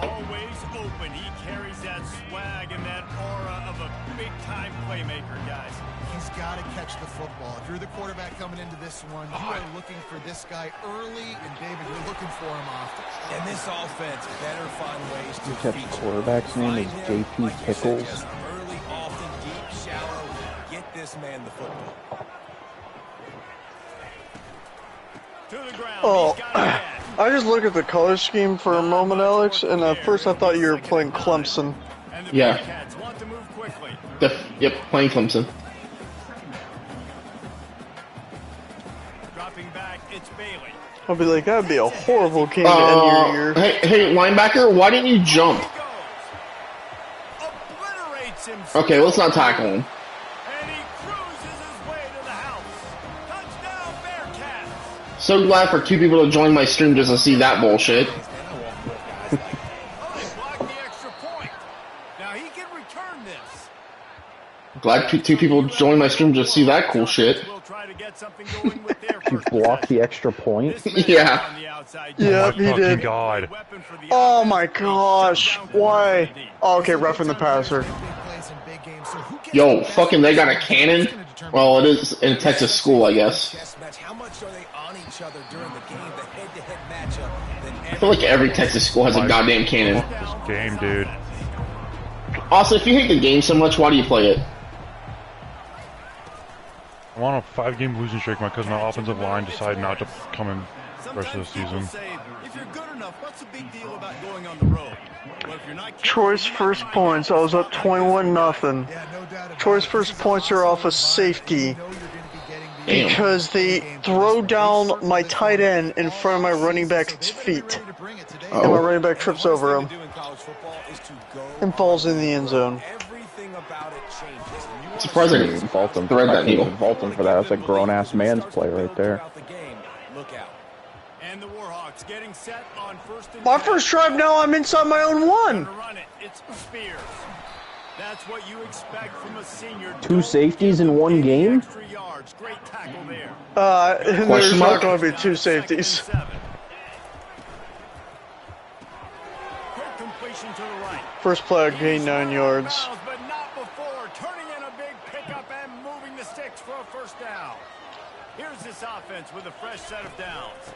always open. He carries that swag and that aura of a big-time playmaker, guys. He's got to catch the football. If you're the quarterback coming into this one, you are looking for this guy early, and David, you're looking for him often. And this offense better find ways to feature. The quarterback's name is J.P. Pickles. Early, often, deep, shallow. Get this man the football. Oh, I just look at the color scheme for a moment, Alex, and at first I thought you were playing Clemson. Yeah. Yep, playing Clemson. I'll be like, that'd be a horrible game to end your year. Hey, linebacker, why didn't you jump? Okay, let's not tackle him. So glad for two people to join my stream just to see that bullshit. Glad two people joined my stream just to see that cool shit. You blocked the extra point? Yeah. Yeah, he did. God. Oh my gosh, why? Oh, okay, roughing the passer. Yo, fucking they got a cannon? Well, it is in a Texas school, I guess. I feel like every Texas school has a goddamn cannon. This game, dude. Also, if you hate the game so much, why do you play it? I'm on a 5-game losing streak. My cousin, my offensive line, decided not to come in the rest of the season. Troy's first points, I was up 21-0. Troy's first points are off a safety because they throw down my tight end in front of my running back's feet. And my running back trips over him and falls in the end zone. Surprising. I can't fault him for that. That's a grown-ass man's play right there. My first drive now, I'm inside my own one. Two safeties in one game? There's not going to be two safeties. First play, gain 9 yards. Here's this offense with a fresh set of downs.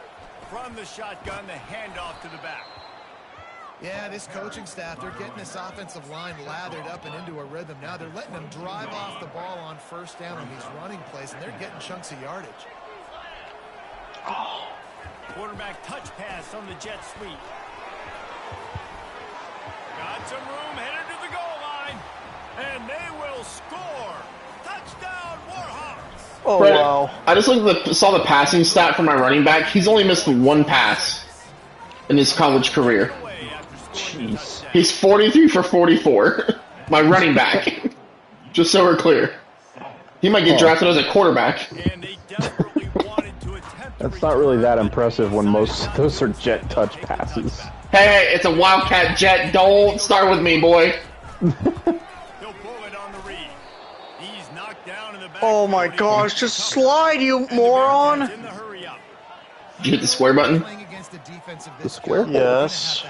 From the shotgun, the handoff to the back. Yeah, this coaching staff, they're getting this offensive line lathered up and into a rhythm. Now they're letting them drive off the ball on first down on these running plays, and they're getting chunks of yardage. Oh. Quarterback touch pass on the jet sweep. Got some room, headed to the goal line, and they will score. Touchdown, Warhawks. Oh, Brett, wow. I just saw the passing stat for my running back. He's only missed one pass in his college career. Jeez. He's 43 for 44. My running back. Just so we're clear. He might get drafted as a quarterback. That's not really that impressive when most of those are jet touch passes. Hey, it's a Wildcat jet. Don't start with me, boy. Oh my gosh, just slide, you moron! Did you hit the square button? The square? Yes.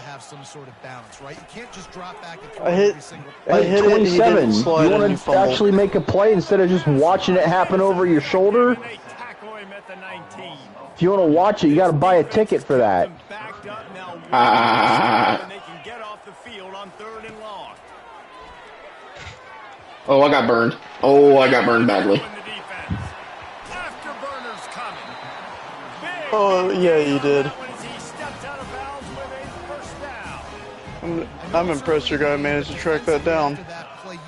I hit it 27. You want to actually make a play instead of just watching it happen over your shoulder? If you want to watch it, you got to buy a ticket for that. Oh, I got burned. Oh, I got burned badly. Oh, yeah, you did. I'm impressed your guy managed to track that down.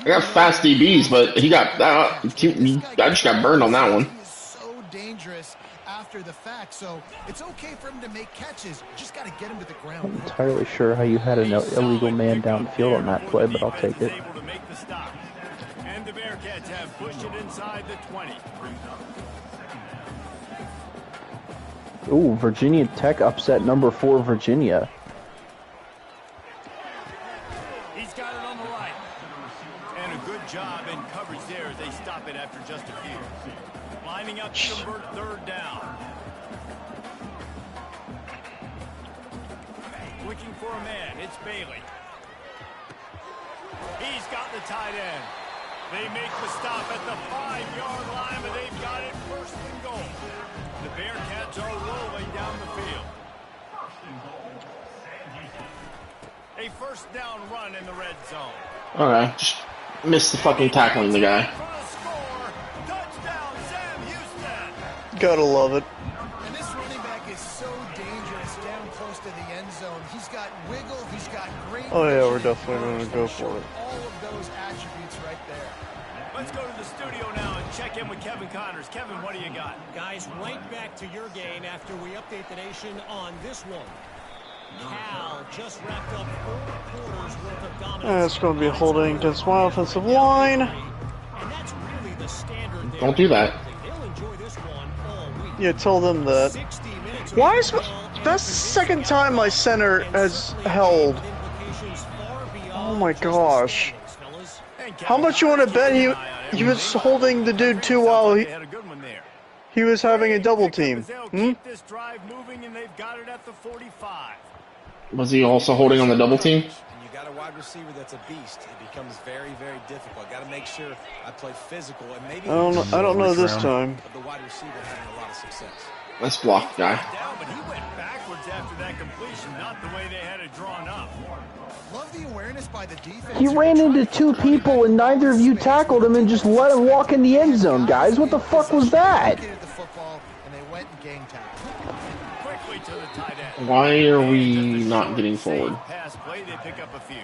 I got fast DBs, but he got I just got burned on that one. So dangerous after the fact, so it's okay for him to make catches. Just got to get him to the ground. I'm entirely sure how you had an illegal man downfield on that play, but I'll take it. And the Bearcats have pushed it inside the 20. Ooh, Virginia Tech upset number 4 Virginia. He's got it on the right. And a good job in coverage there as they stop it after just a few. Lining up to convert third down. looking for a man. It's Bailey. He's got the tight end. They make the stop at the 5-yard line, but they've got it first and goal. The Bearcats are rolling down the field. A first down run in the red zone. Okay, just missed the fucking tackling the guy. Touchdown, Sam Houston. Gotta love it. And this running back is so dangerous down close to the end zone. He's got wiggle, he's got great Oh yeah, we're vision. definitely going to go for it. All of those attributes right there. Let's go to the studio now and check in with Kevin Connors. Kevin, what do you got? Guys, right back to your game after we update the nation on this one. Cal just wrapped up 4 quarters worth of dominance. It's going to be holding against my offensive line. And that's really the standard there. Don't do that. They'll enjoy this one all week. Yeah, tell them that. 60 minutes of Why is football that's the second time my center has held? Oh my gosh. How much you want to bet he was holding the dude too while he was having a double team? Keep this drive moving, and they've got it at the 45. Was he also holding on the double team? And you got a wide receiver that's a beast. It becomes very, very difficult. Got to make sure I play physical, and maybe I don't know this time. the wide receiver having a lot of success. Let's block, guy. Down, but he went backwards after that completion, not the way they had it drawn up. Love the awareness by the defense. He ran into 2 people and neither of you tackled him and just let him walk in the end zone, guys. What the fuck was that? The football, and they went and gang tackled. Quickly to the tight end. Why are we not getting forward? Pass play, they pick up a few.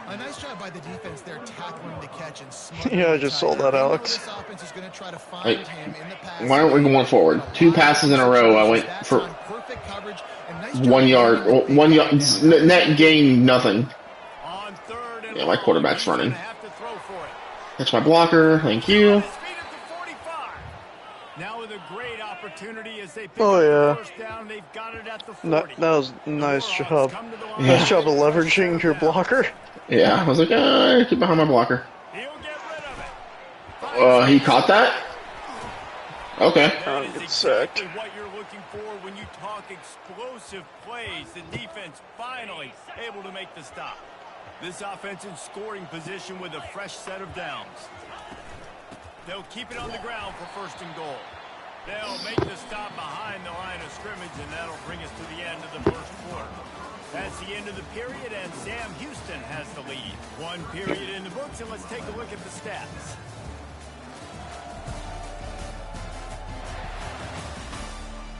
A nice job by the defense there, tackling the catch and smothering Yeah, I the just tight saw end. that, They know Alex. This offense is going to try to find Hey, him in the pass. why aren't we going forward? 2 passes in a row. I went That's for on perfect coverage and nice 1 job yard. getting the 1 yard. Net gain, nothing. On third and Yeah, my quarterback's he's gonna running. have to throw for it. That's my blocker. Thank you. His feet at the 45. Now with a great opportunity as they pick Oh, up the yeah. first down, they've got it at the 40. That was a nice Warhawks job. come to the line. Nice job of leveraging your blocker. Yeah, I was like, keep behind my blocker. He'll get rid of it. He caught that? Okay. That is get exactly sacked. what you're looking for when you talk explosive plays. The defense finally able to make the stop. This offense in scoring position with a fresh set of downs. They'll keep it on the ground for first and goal. They'll make the stop behind the line of scrimmage, and that'll bring us to the end of the first quarter. That's the end of the period, and Sam Houston has the lead. 1 period in the books, and let's take a look at the stats.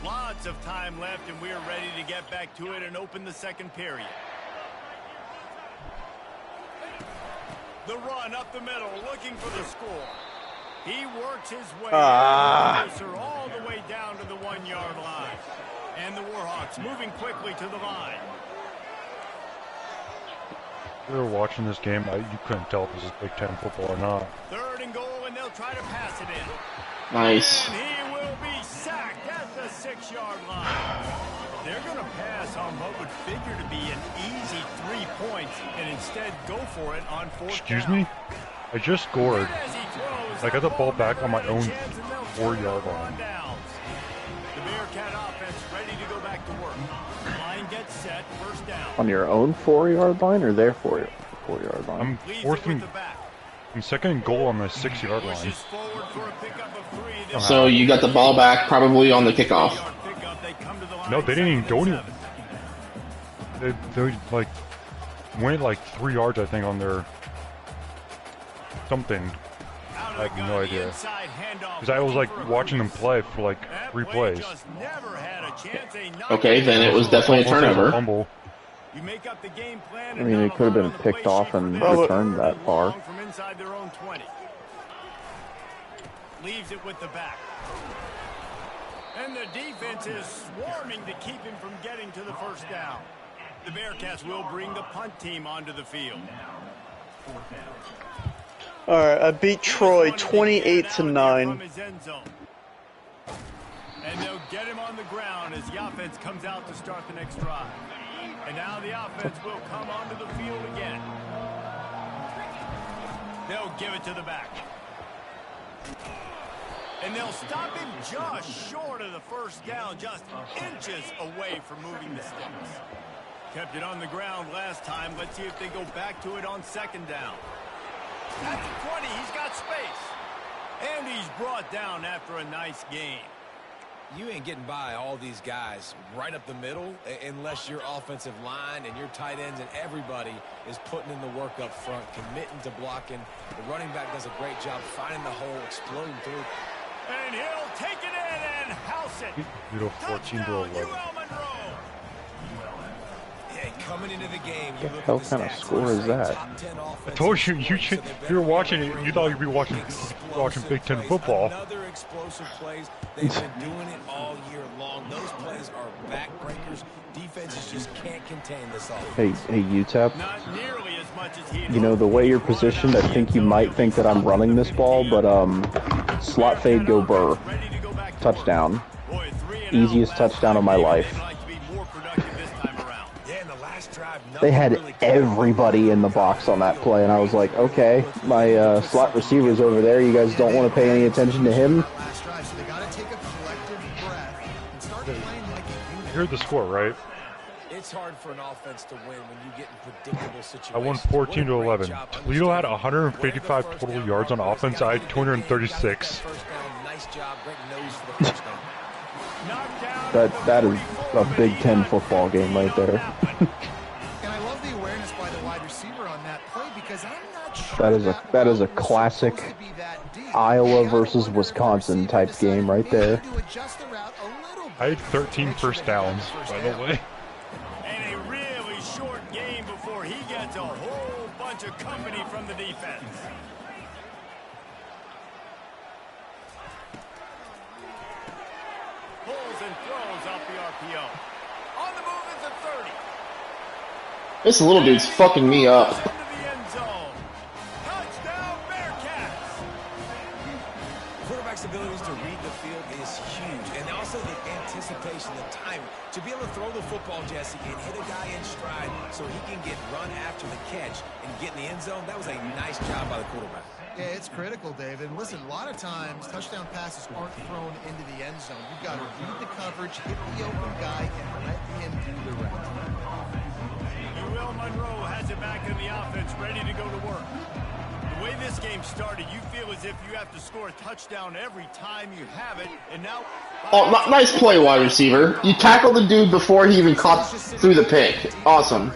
Lots of time left, and we're ready to get back to it and open the second period. The run up the middle, looking for the score. He works his way closer all the way down to the 1-yard line. And the Warhawks moving quickly to the line. We were watching this game. You couldn't tell if this is Big Ten football or not. Third and goal, and they'll try to pass it in. Nice. And he will be sacked at the 6-yard line. They're going to pass on what would figure to be an easy 3 points and instead go for it on 4th Excuse down. me? I just scored. As he throws, I got the ball back on my own chance, and they'll 4-yard try line. downs. The Bearcat offense ready to go back to work. Line gets set, first down. On your own 4-yard line or their 4-yard line? I'm Leads it fourth with and the back. second and goal on the 6-yard line. Pushes forward for a pickup of 3. They'll So you got the ball back probably on the kickoff. pickup. They come to the line No, they didn't even go second anywhere. and 7. They like went like 3 yards, I think, on their something. Out of I the have gun, no the idea. inside handoff, Because I was like looking for a watching them breeze. play for like That 3 play plays. just never had a chance. They knocked Okay, it then down. it was definitely a Almost like turnover. fumble. You make up the game plan, I mean, it could have been picked off and returned that far. From inside their own 20. Leaves it with the back. And the defense is swarming to keep him from getting to the first down. The Bearcats will bring the punt team onto the field. All right, I beat Troy 28-9. And they'll get him on the ground as the offense comes out to start the next drive. And now the offense will come onto the field again. They'll give it to the back. And they'll stop him just short of the first down, just inches away from moving the sticks. Kept it on the ground last time. Let's see if they go back to it on second down. At the 20, he's got space. And he's brought down after a nice gain. You ain't getting by all these guys right up the middle unless your offensive line and your tight ends and everybody is putting in the work up front, committing to blocking. The running back does a great job finding the hole, exploding through. And he'll take it in and house it. 14-11. Coming into the game, What the hell kind of score is that? I told you, if you were watching it, you thought you'd be watching Big Ten football. Another explosive plays. They've been doing it all year long. Those plays are backbreakers. Defenses just can't contain this offense. Hey, UTEP. Not nearly as much as he You know, the way you're positioned, I think you might think that I'm running this ball, but, slot fade, go Burr. Touchdown. Easiest touchdown of my life. They had everybody in the box on that play, and I was like, okay, my slot receiver's over there. You guys don't want to pay any attention to him? You heard the score, right? It's hard for an offense to win when you get in predictable situations. I won 14-11. Toledo had 155 total yards on offense. I had 236. Nice job. Great nose for the first down. That is a Big Ten football game right there. That is a classic Iowa versus Wisconsin type game right there. I had 13 first downs, by the way. And a really short game before he gets a whole bunch of company from the defense. Pulls and throws off the RPO. On the move is the 30. This little dude's fucking me up. Abilities to read the field is huge, and also the anticipation, the timing to be able to throw the football, Jesse, and hit a guy in stride so he can get run after the catch and get in the end zone. That was a nice job by the quarterback. Yeah, it's critical, David. And listen, a lot of times touchdown passes aren't thrown into the end zone. You've got to read the coverage, hit the open guy, and let him do the rest. Will Monroe has it back in the offense, ready to go to work. The way this game started, you feel as if you have to score a touchdown every time you have it, and now... Oh, nice play, wide receiver. You tackled the dude before he even caught through the pick. Awesome.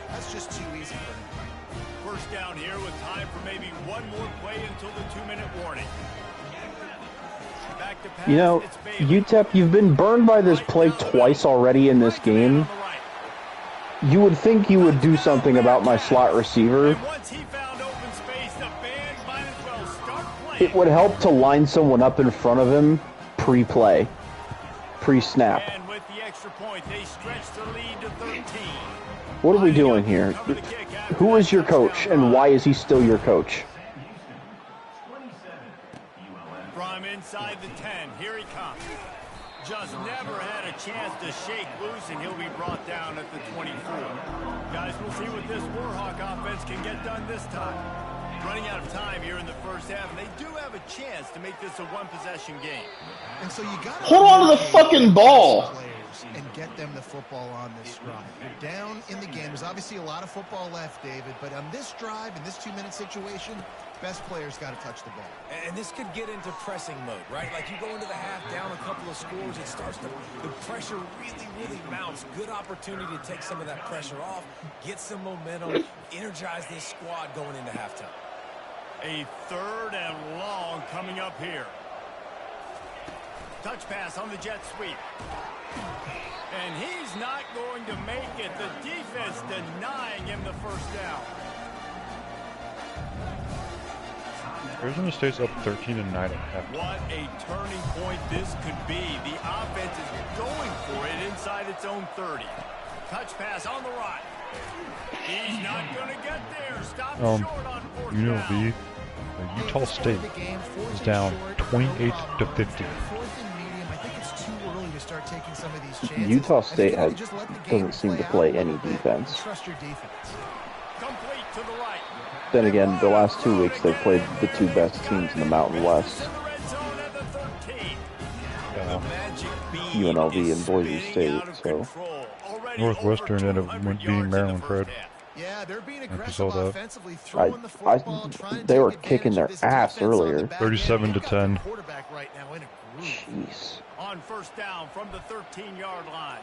That's just too easy for him. First down here with time for maybe one more play until the 2-minute warning. Back to pass, You know, UTEP, you've been burned by this play twice already in this game. You would think you would do something about my slot receiver. It would help to line someone up in front of him pre-play, pre-snap. What are we doing here? Who is your coach, and why is he still your coach? From inside the 10, here he comes. Just never had a chance to shake loose, and he'll be brought down at the 24. Guys, we'll see what this Warhawk offense can get done this time. Running out of time here in the first half, and they do have a chance to make this a one-possession game. And so you got to hold on to the fucking ball and get them the football on this drive. You're down in the game. There's obviously a lot of football left, David, but on this drive, in this 2-minute situation, best players got to touch the ball. And this could get into pressing mode, right? Like you go into the half down a couple of scores, it starts to, the pressure really mounts. Good opportunity to take some of that pressure off, get some momentum, energize this squad going into halftime. A 3rd and long coming up here. Touch pass on the jet sweep. And he's not going to make it. The defense denying him the first down. Arizona State's up 13-9 at half. What a turning point this could be. The offense is going for it inside its own 30. Touch pass on the right. He's not going to get there. Stop short on 4th down. Utah State is down 28-50. Utah State doesn't seem to play any defense. Then again, the last 2 weeks they've played the 2 best teams in the Mountain West. UNLV and Boise State. So Northwestern ended up beating Maryland, Fred. Yeah, they're being I aggressive saw that. offensively, throwing the football, trying They to were take kicking their advantage of this ass defense on the earlier. back end. 37 to They've got their 10. quarterback right now in a groove. Jeez. On first down from the 13-yard line.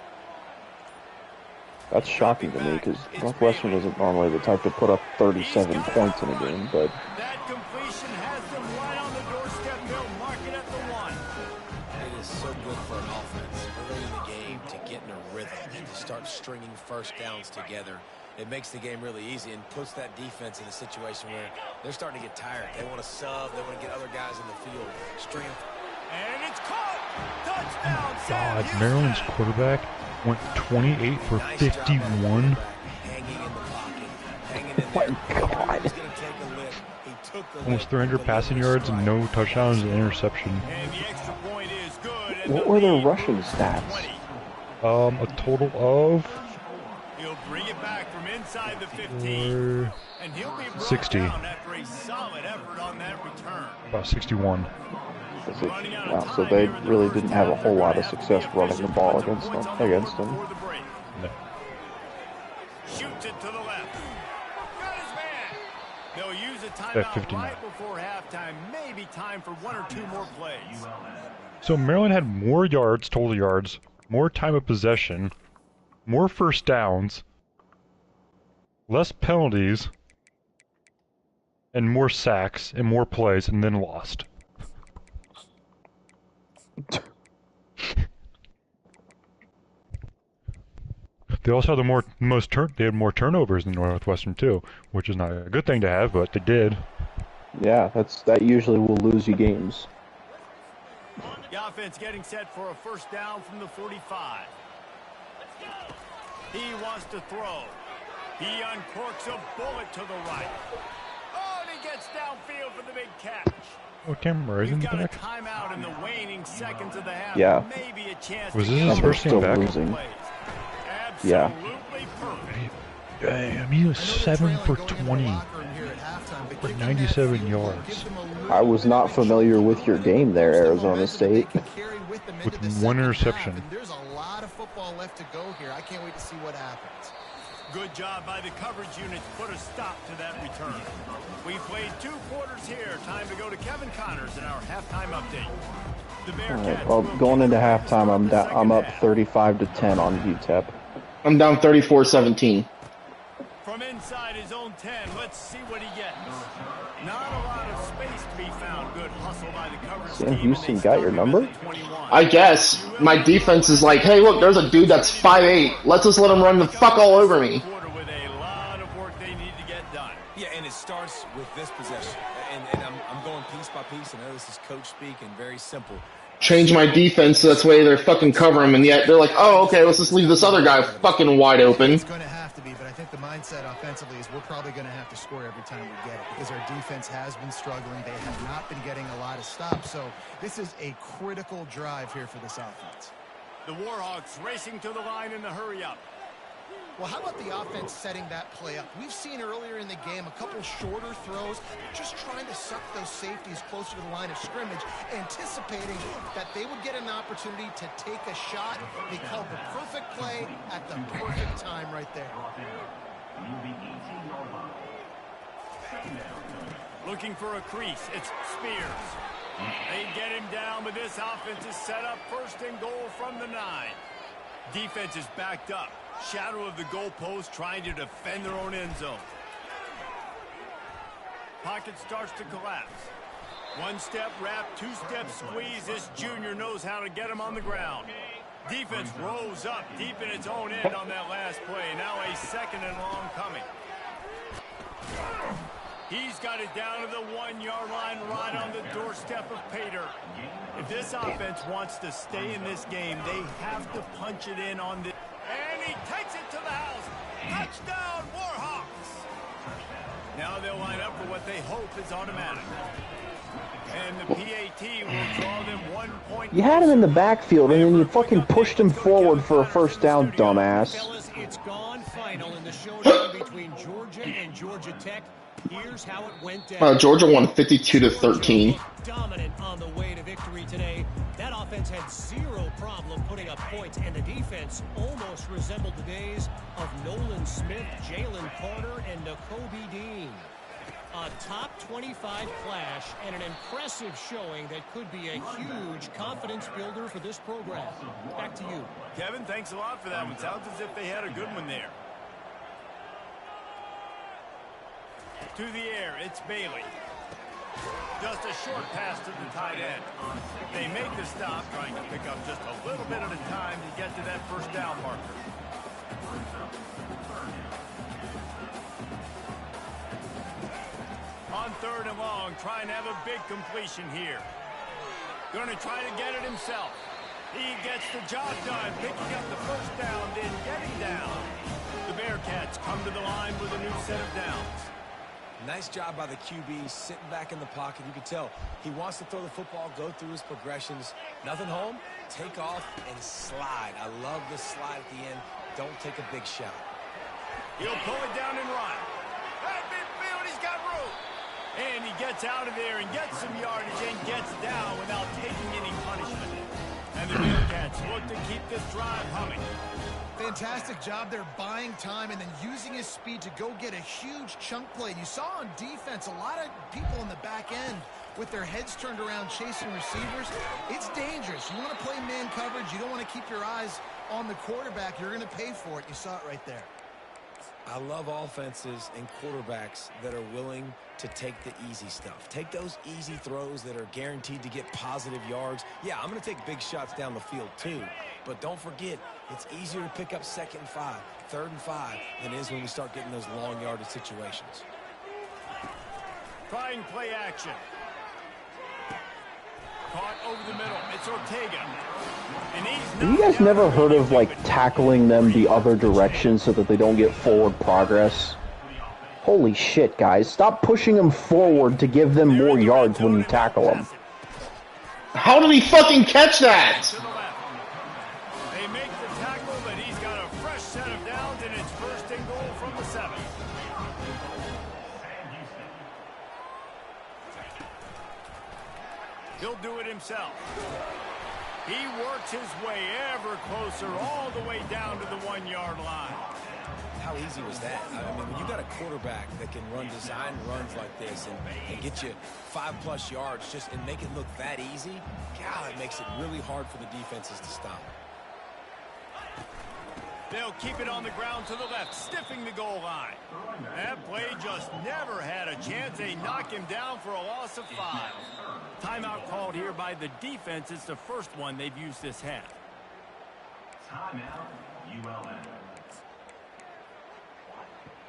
That's shocking to me because Northwestern isn't normally the type to put up 37 points in a game, but That completion has them right on the doorstep. They'll mark it at the 1. It is so good for an offense early in the game to get in a rhythm and to start stringing first downs together. It makes the game really easy and puts that defense in a situation where they're starting to get tired. They want to sub. They want to get other guys in the field. String. And it's caught. Touchdown, Sam God, Houston. Maryland's quarterback went 28 for 51. Hanging in the pocket. Hanging in my there. God. He's going to take a lick. He took the Almost lick, 300 passing delivered yards and strike. no touchdowns and interception. And the extra point is good. And what the were their lead rushing moves to stats? 20. A total of He'll bring it back from inside the 15. And he'll be brought 60. down after a solid effort on that return. About 61. Wow, so they really didn't have a whole lot of success running the ball against them. No. Shoots it to the left. Got his man. They'll use a At timeout 59. right before halftime. Maybe time for 1 or 2 more plays. So Maryland had more yards, total yards, more time of possession, more first downs, less penalties, and more sacks and more plays, and then lost. They also had they had more turnovers than Northwestern too, which is not a good thing to have, but they did. Yeah, that usually will lose you games. The offense getting set for a first down from the 45. He wants to throw. He uncorks a bullet to the right. Oh, and he gets downfield for the big catch. Oh, Cameron Murray's in You've the got a back. timeout in the waning seconds of the half. Yeah. Maybe a chance Was to this get his a first game couple back? Losing. plays. Yeah. Absolutely perfect. I mean, he was 7 for 20 for 97 yards. I was not familiar with your game there, Arizona State. With 1 interception. There's a lot of football left to go here. I can't wait to see what happens. Good job by the coverage unit to put a stop to that return. We played 2 quarters here. Time to go to Kevin Connors in our halftime update. The All right, Bearcats well, will going kick into it off halftime, in the I'm second up half. 35 to 10 on UTEP. I'm down 34-17. From inside his own 10, let's see what he gets. Not a lot of space to be found. Good hustle by the coverage Sam team, and Houston they got stop your him at number? the 21. I guess my defense is like, hey, look, there's a dude that's 5'8". Let's just let him run the fuck all over me. Quarter with a lot of work they need to get done. Yeah, and it starts with this possession. And I'm going piece by piece. I know this is coach speak and very simple. Change my defense so that's way they're fucking cover him, and yet they're like, oh, okay, let's just leave this other guy fucking wide open. It's going to have to be, but I think the mindset offensively is we're probably going to have to score every time we get it because our defense has been struggling. They have not been getting a lot of stops, so this is a critical drive here for this offense. The Warhawks racing to the line in the hurry-up. Well, how about the offense setting that play up? We've seen earlier in the game a couple shorter throws, just trying to suck those safeties closer to the line of scrimmage, anticipating that they would get an opportunity to take a shot. They called the perfect play at the perfect time right there. Looking for a crease. It's Spears. They get him down, but this offense is set up first and goal from the 9. Defense is backed up. Shadow of the goalpost trying to defend their own end zone. Pocket starts to collapse. 1-step wrap, 2-step squeeze. This junior knows how to get him on the ground. Defense rose up deep in its own end on that last play. Now a second and long coming. He's got it down to the 1-yard line right on the doorstep of Pater. If this offense wants to stay in this game, they have to punch it in on this. And he takes it to the house. Touchdown, Warhawks. Now they'll line up for what they hope is automatic. And the PAT will draw them 1 point. You had him in the backfield, and then you fucking pushed him forward for a first down, dumbass. Fellas, it's gone final in the showdown between Georgia and Georgia Tech. Here's how it went down. Georgia won 52-13. Dominant on the way to victory today. That offense had zero problem putting up points, and the defense almost resembled the days of Nolan Smith, Jalen Carter, and Nakobe Dean. A top 25 clash and an impressive showing that could be a huge confidence builder for this program. Back to you. Kevin, thanks a lot for that one. Sounds as if they had a good one there. To the air, it's Bailey. Just a short pass to the tight end. They make the stop, trying to pick up just a little bit at a time to get to that first down marker. On 3rd and long, trying to have a big completion here. Going to try to get it himself. He gets the job done, picking up the first down, then getting down. The Bearcats come to the line with a new set of downs. Nice job by the QB, sitting back in the pocket. You can tell he wants to throw the football, go through his progressions. Nothing home, take off and slide. I love the slide at the end. Don't take a big shot. He'll pull it down and run. At midfield, he's got room. And he gets out of there and gets some yardage and gets down without taking any punishment. And the Bearcats look to keep this drive humming. Fantastic job there buying time and then using his speed to go get a huge chunk play. You saw on defense a lot of people in the back end with their heads turned around chasing receivers. It's dangerous. You want to play man coverage. You don't want to keep your eyes on the quarterback. You're going to pay for it. You saw it right there. I love offenses and quarterbacks that are willing to take the easy stuff. Take those easy throws that are guaranteed to get positive yards. Yeah, I'm going to take big shots down the field too. But don't forget, it's easier to pick up 2nd and 5, 3rd and 5 than it is when we start getting those long yardage situations. Trying play action. Caught over the middle. It's Ortega. And have you guys never heard of, like, tackling them the other direction so that they don't get forward progress? Holy shit, guys. Stop pushing them forward to give them more yards when you tackle them. How did he fucking catch that? They make the tackle, but he's got a fresh set of downs, and it's 1st and goal from the 7. He'll do it himself. He works his way ever closer all the way down to the 1-yard line. How easy was that? I mean, when you got a quarterback that can run design runs like this and get you 5+ yards just and make it look that easy, God, it makes it really hard for the defenses to stop. They'll keep it on the ground to the left, stiffing the goal line. That play just never had a chance. They knock him down for a loss of 5. Timeout called here by the defense. It's the first one they've used this half. Timeout, ULM.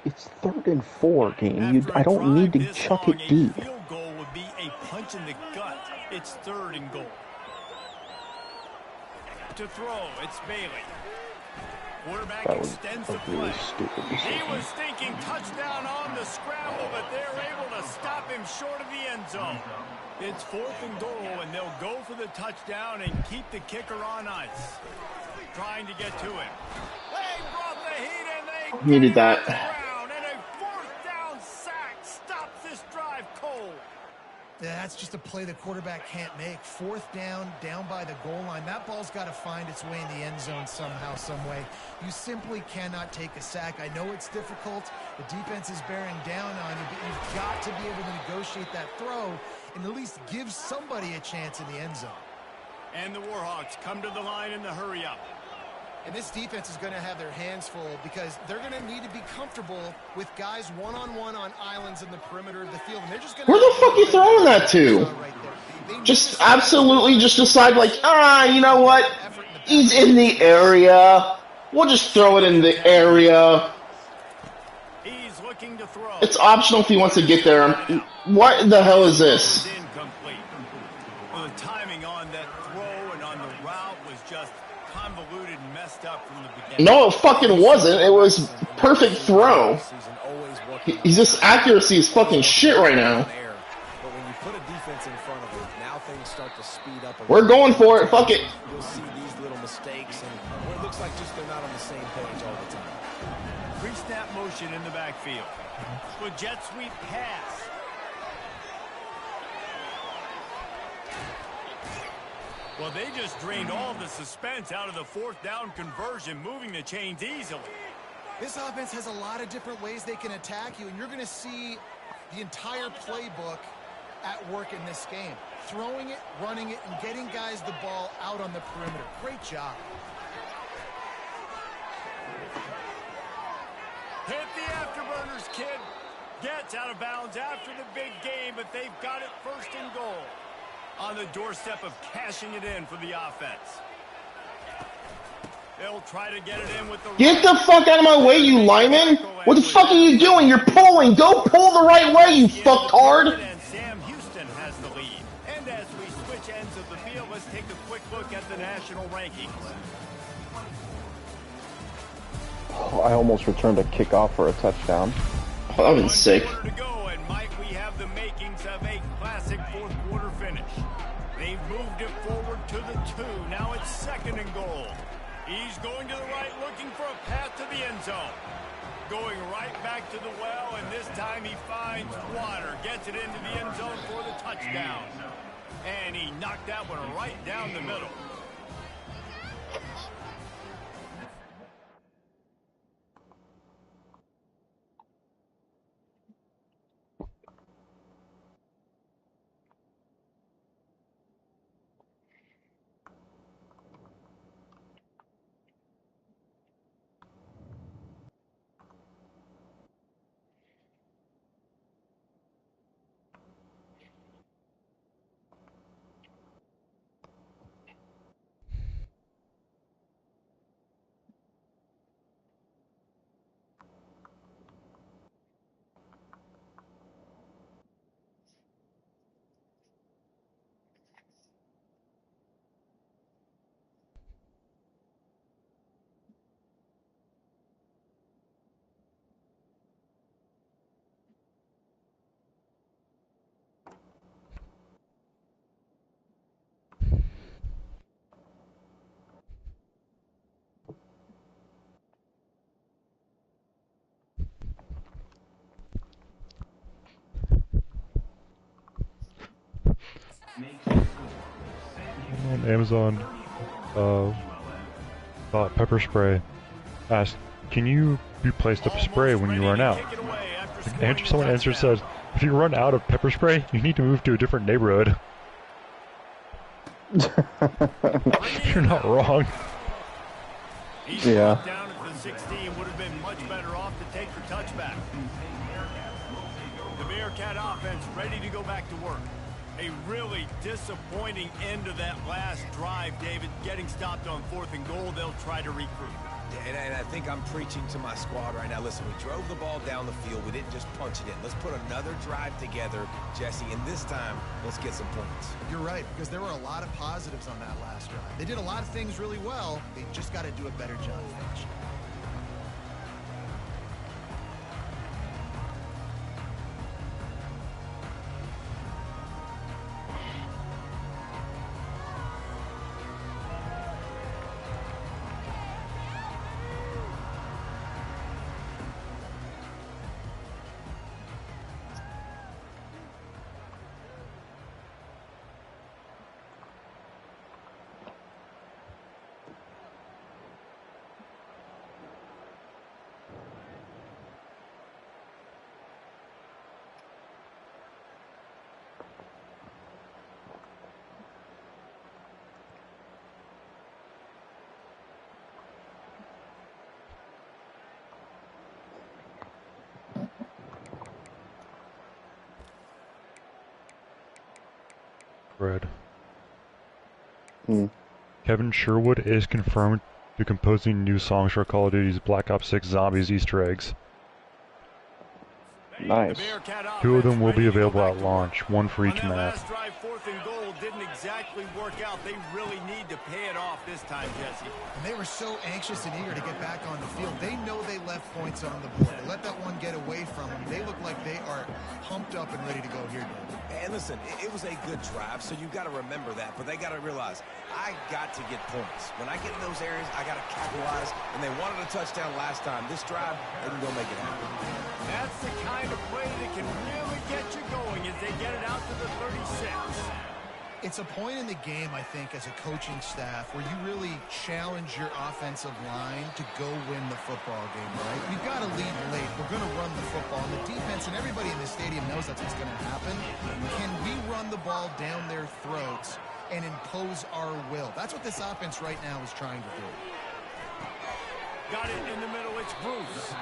It's 3rd and 4, game. I don't need to chuck it deep. A field goal would be a punch in the gut. It's 3rd and goal. To throw, it's Bailey. Quarterback extends the play. He was thinking touchdown on the scramble, but they're able to stop him short of the end zone. It's 4th and goal, and they'll go for the touchdown and keep the kicker on ice. Trying to get to him. They brought the heat, and they Needed that. and a 4th down sack stops this drive cold. Yeah, that's just a play the quarterback can't make. 4th down, down by the goal line. That ball's got to find its way in the end zone somehow, some way. You simply cannot take a sack. I know it's difficult. The defense is bearing down on you, but you've got to be able to negotiate that throw and at least give somebody a chance in the end zone. And the Warhawks come to the line in the hurry-up. And this defense is going to have their hands full because they're going to need to be comfortable with guys one-on-one on islands in the perimeter of the field. And they're just going to... Where the fuck are you throwing that to? Just absolutely just decide, like, you know what? He's in the area. We'll just throw it in the area. He's looking to throw. It's optional if he wants to get there. What the hell is this? Well, the timing on that throw and on the route was just convoluted and messed up from the beginning. No, it fucking wasn't. It was perfect throw. He's just accuracy is fucking shit right now. But when you put a defense in front of him, now things start to speed up. We're going for it. Fuck it. You'll see these little mistakes, and it looks like just they're not on the same page all the time. Pre-snap motion in the backfield. With jet sweep pass. Well, they just drained all the suspense out of the fourth down conversion, moving the chains easily. This offense has a lot of different ways they can attack you, and you're going to see the entire playbook at work in this game. Throwing it, running it, and getting guys the ball out on the perimeter. Great job. Hit the afterburners, kid. Gets out of bounds after the big game, but they've got it first and goal. On the doorstep of cashing it in for the offense. They'll try to get it in with the... Get the fuck out of my way, you lineman! What the fuck are you doing? You're pulling! Go pull the right way, you fucktard! And Sam Houston has the lead. And as we switch ends of the field, let's take a quick look at the national rankings. Oh, I almost returned a kickoff for a touchdown. Oh, that was sick. 1 quarter to go, and Mike, we have the makings of a classic fourth quarter finish. They've moved it forward to the 2. Now it's second and goal. He's going to the right, looking for a path to the end zone. Going right back to the well, and this time he finds water. Gets it into the end zone for the touchdown. And he knocked that one right down the middle. On Amazon, bought pepper spray. Asked, can you replace the spray when you run out? Someone answered said, if you run out of pepper spray, you need to move to a different neighborhood. You're not wrong. Yeah. Down at the 16 would have been much better off to take the touchback. The Bearcat offense ready to go back to work. A really disappointing end of that last drive, David. Getting stopped on 4th and goal, they'll try to regroup. And I think I'm preaching to my squad right now. Listen, we drove the ball down the field. We didn't just punch it in. Let's put another drive together, Jesse, and this time, let's get some points. You're right, because there were a lot of positives on that last drive. They did a lot of things really well. They just got to do a better job finishing. Red. Kevin Sherwood is confirmed to composing new songs for Call of Duty's Black Ops 6 Zombies Easter eggs. Nice. 2 of them will be available at launch, 1 for each map. Last drive, 4th and goal, didn't exactly work out. They really need to pay it off this time, Jesse. And they were so anxious and eager to get back on the field. They know they left points on the board. They let that one get away from them. They look like they are pumped up and ready to go here, David. And listen, it was a good drive, so you've got to remember that. But they got to realize, I got to get points. When I get in those areas, I got to capitalize. And they wanted a touchdown last time. This drive, they can go make it happen. That's the kind of play that can really get you going as they get it out to the 36. It's a point in the game, I think, as a coaching staff where you really challenge your offensive line to go win the football game, right? We've got to lead late. We're going to run the football. And the defense and everybody in the stadium knows that's what's going to happen. Can we run the ball down their throats and impose our will? That's what this offense right now is trying to do. Got it in the middle. It's Bruce.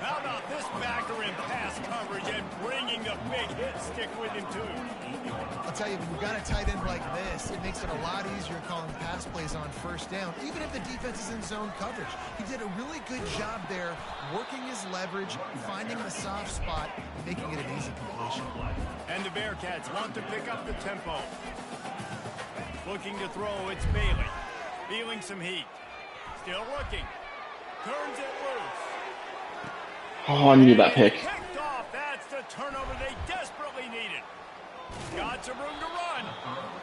How about this backer in pass coverage and bringing the big hit stick with him, too? I'll tell you, when you've got a tight end like this, it makes it a lot easier calling pass plays on first down, even if the defense is in zone coverage. He did a really good job there, working his leverage, finding the soft spot, and making it an easy completion. And the Bearcats want to pick up the tempo. Looking to throw, it's Bailey. Feeling some heat. Still looking. Turns it loose. Oh, I needed that pick. Picked off. That's the turnover they desperately needed. Got some room to run.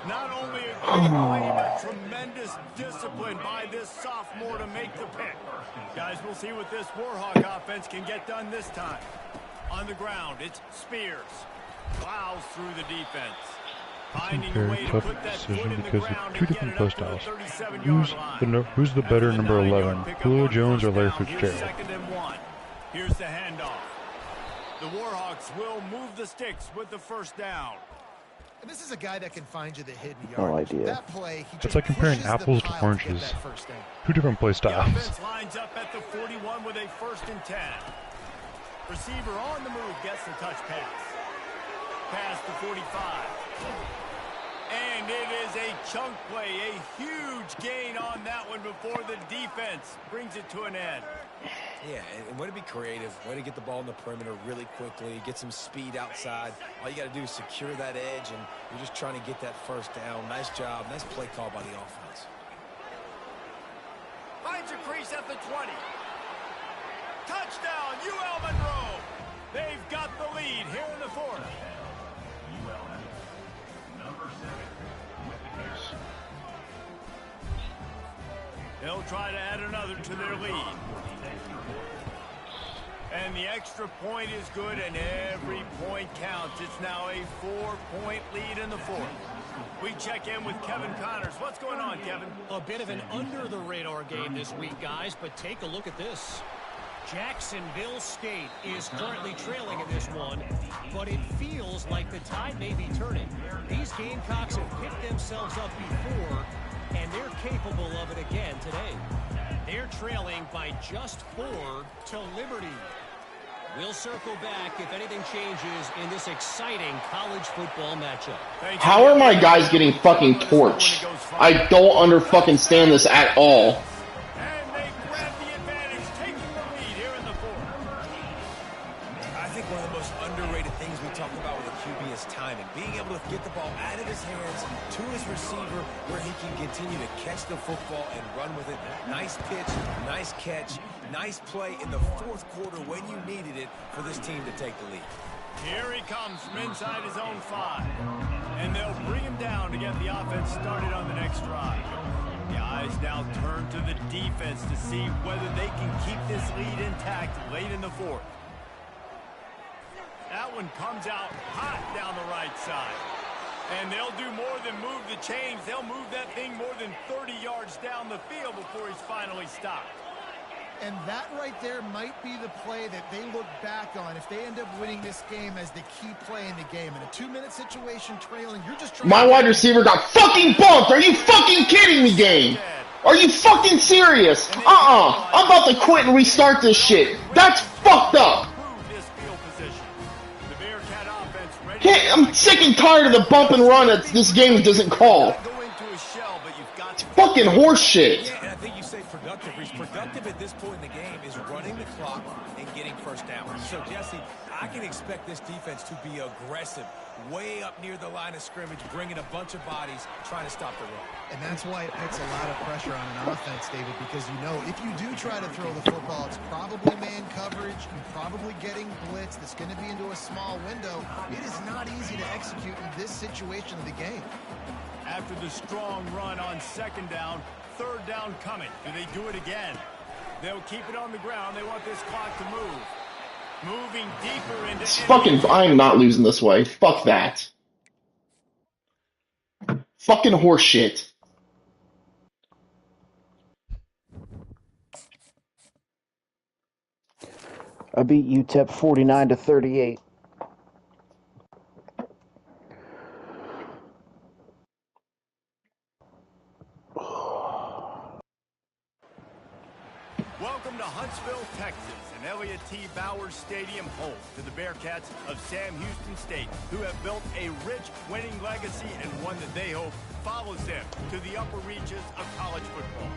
Not only a great play, but tremendous discipline by this sophomore to make the pick. Guys, we'll see what this Warhawk offense can get done this time. On the ground, it's Spears. Plows through the defense. Finding a way to put that foot in the ground two and get different it play up to the styles. 37-yard line. Who's the better number 11, Julio Jones or Larry Fitzgerald? Second and 1. Here's the handoff. The Warhawks will move the sticks with the first down. And this is a guy that can find you the hidden No yardage. idea. That play, he It's just like comparing pushes the apples to pile get oranges. that first down. Two different play The styles. offense lines up at the 41 with a 1st and 10. Receiver on the move gets the touch pass. Pass the 45. And it is a chunk play, a huge gain on that one before the defense brings it to an end. Yeah, and way to be creative, way to get the ball in the perimeter really quickly, get some speed outside. All you got to do is secure that edge, and you're just trying to get that first down. Nice job, nice play call by the offense. Finds a crease at the 20. Touchdown, UL Monroe. They've got the lead here in the 4th. They'll try to add another to their lead. And the extra point is good, and every point counts. It's now a 4-point lead in the 4th. We check in with Kevin Connors. What's going on, Kevin? A bit of an under-the-radar game this week, guys, but take a look at this. Jacksonville State is currently trailing in this one, but it feels like the tide may be turning. These Gamecocks have picked themselves up before, and they're capable of it again today. They're trailing by just 4 to Liberty. We'll circle back if anything changes in this exciting college football matchup. How are my guys getting fucking torched? I don't understand this at all. And they grab the advantage, taking the lead here in the 4th. I think one of the most underrated things we talk about with a QB is timing. Being able to get the ball out of his hands to his receiver where he can continue to catch the football and run with it. Nice pitch, nice catch, nice play in the 4th quarter when you needed it for this team to take the lead. Here he comes from inside his own 5. And they'll bring him down to get the offense started on the next drive. The eyes now turn to the defense to see whether they can keep this lead intact late in the 4th. That one comes out hot down the right side. And they'll do more than move the chains. They'll move that thing more than 30 yards down the field before he's finally stopped. And that right there might be the play that they look back on if they end up winning this game as the key play in the game. In a 2-minute situation trailing, you're just trying My wide receiver got fucking bumped. Are you fucking kidding me, game? Are you fucking serious? I'm about to quit and restart this shit. That's fucked up. I'm sick and tired of the bump and run that this game doesn't call. It's fucking horse shit. Yeah, and I think you say productive. He's productive at this point in the game is running the clock and getting first down. So, Jesse, I can expect this defense to be aggressive, way up near the line of scrimmage, bringing a bunch of bodies, trying to stop the run. And that's why it puts a lot of pressure on an offense, David, because you know if you do try to throw the football, it's probably man coverage, you're probably getting blitz that's going to be into a small window. It is not easy to execute in this situation of the game. After the strong run on 2nd down, 3rd down coming. Do they do it again? They'll keep it on the ground. They want this clock to move. Moving deeper into... I'm not losing this way. Fuck that. Fucking horseshit. I beat UTEP 49-38. Welcome to Huntsville, Texas, and Elliott T. Bowers Stadium home to the Bearcats of Sam Houston State, who have built a rich winning legacy and one that they hope follows them to the upper reaches of college football.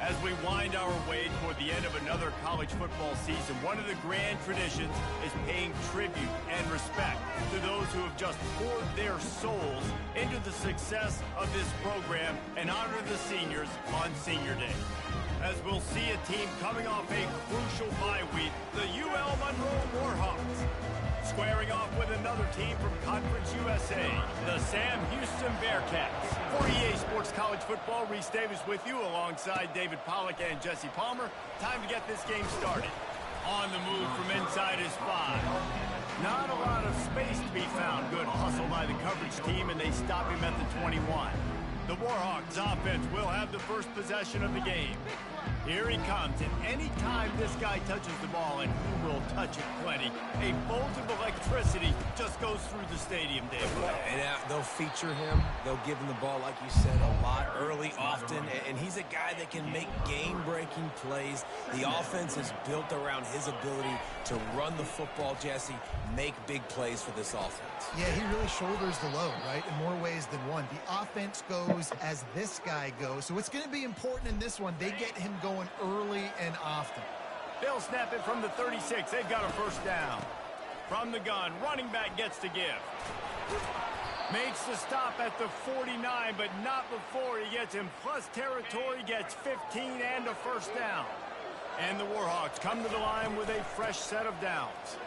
As we wind our way toward the end of another college football season, one of the grand traditions is paying tribute and respect to those who have just poured their souls into the success of this program and honor the seniors on Senior Day. As we'll see a team coming off a crucial bye week, the UL Monroe Warhawks. Squaring off with another team from Conference USA, the Sam Houston Bearcats. For EA Sports College Football, Reese Davis with you alongside David Pollack and Jesse Palmer. Time to get this game started. On the move from inside his 5. Not a lot of space to be found. Good hustle by the coverage team, and they stop him at the 21. The Warhawks offense will have the first possession of the game. Here he comes, and any time this guy touches the ball, and he will touch it plenty, a bolt of electricity just goes through the stadium, Dave. And they'll feature him. They'll give him the ball, like you said, a lot, early, often, and he's a guy that can make game-breaking plays. The offense is built around his ability to run the football, Jesse, make big plays for this offense. Yeah, he really shoulders the load, right, in more ways than one. The offense goes as this guy goes, so it's going to be important in this one. They get him going early and often. They'll snap it from the 36. They've got a first down. From the gun, running back gets the give. Makes the stop at the 49, but not before he gets in plus territory, gets 15 and a first down. And the Warhawks come to the line with a fresh set of downs.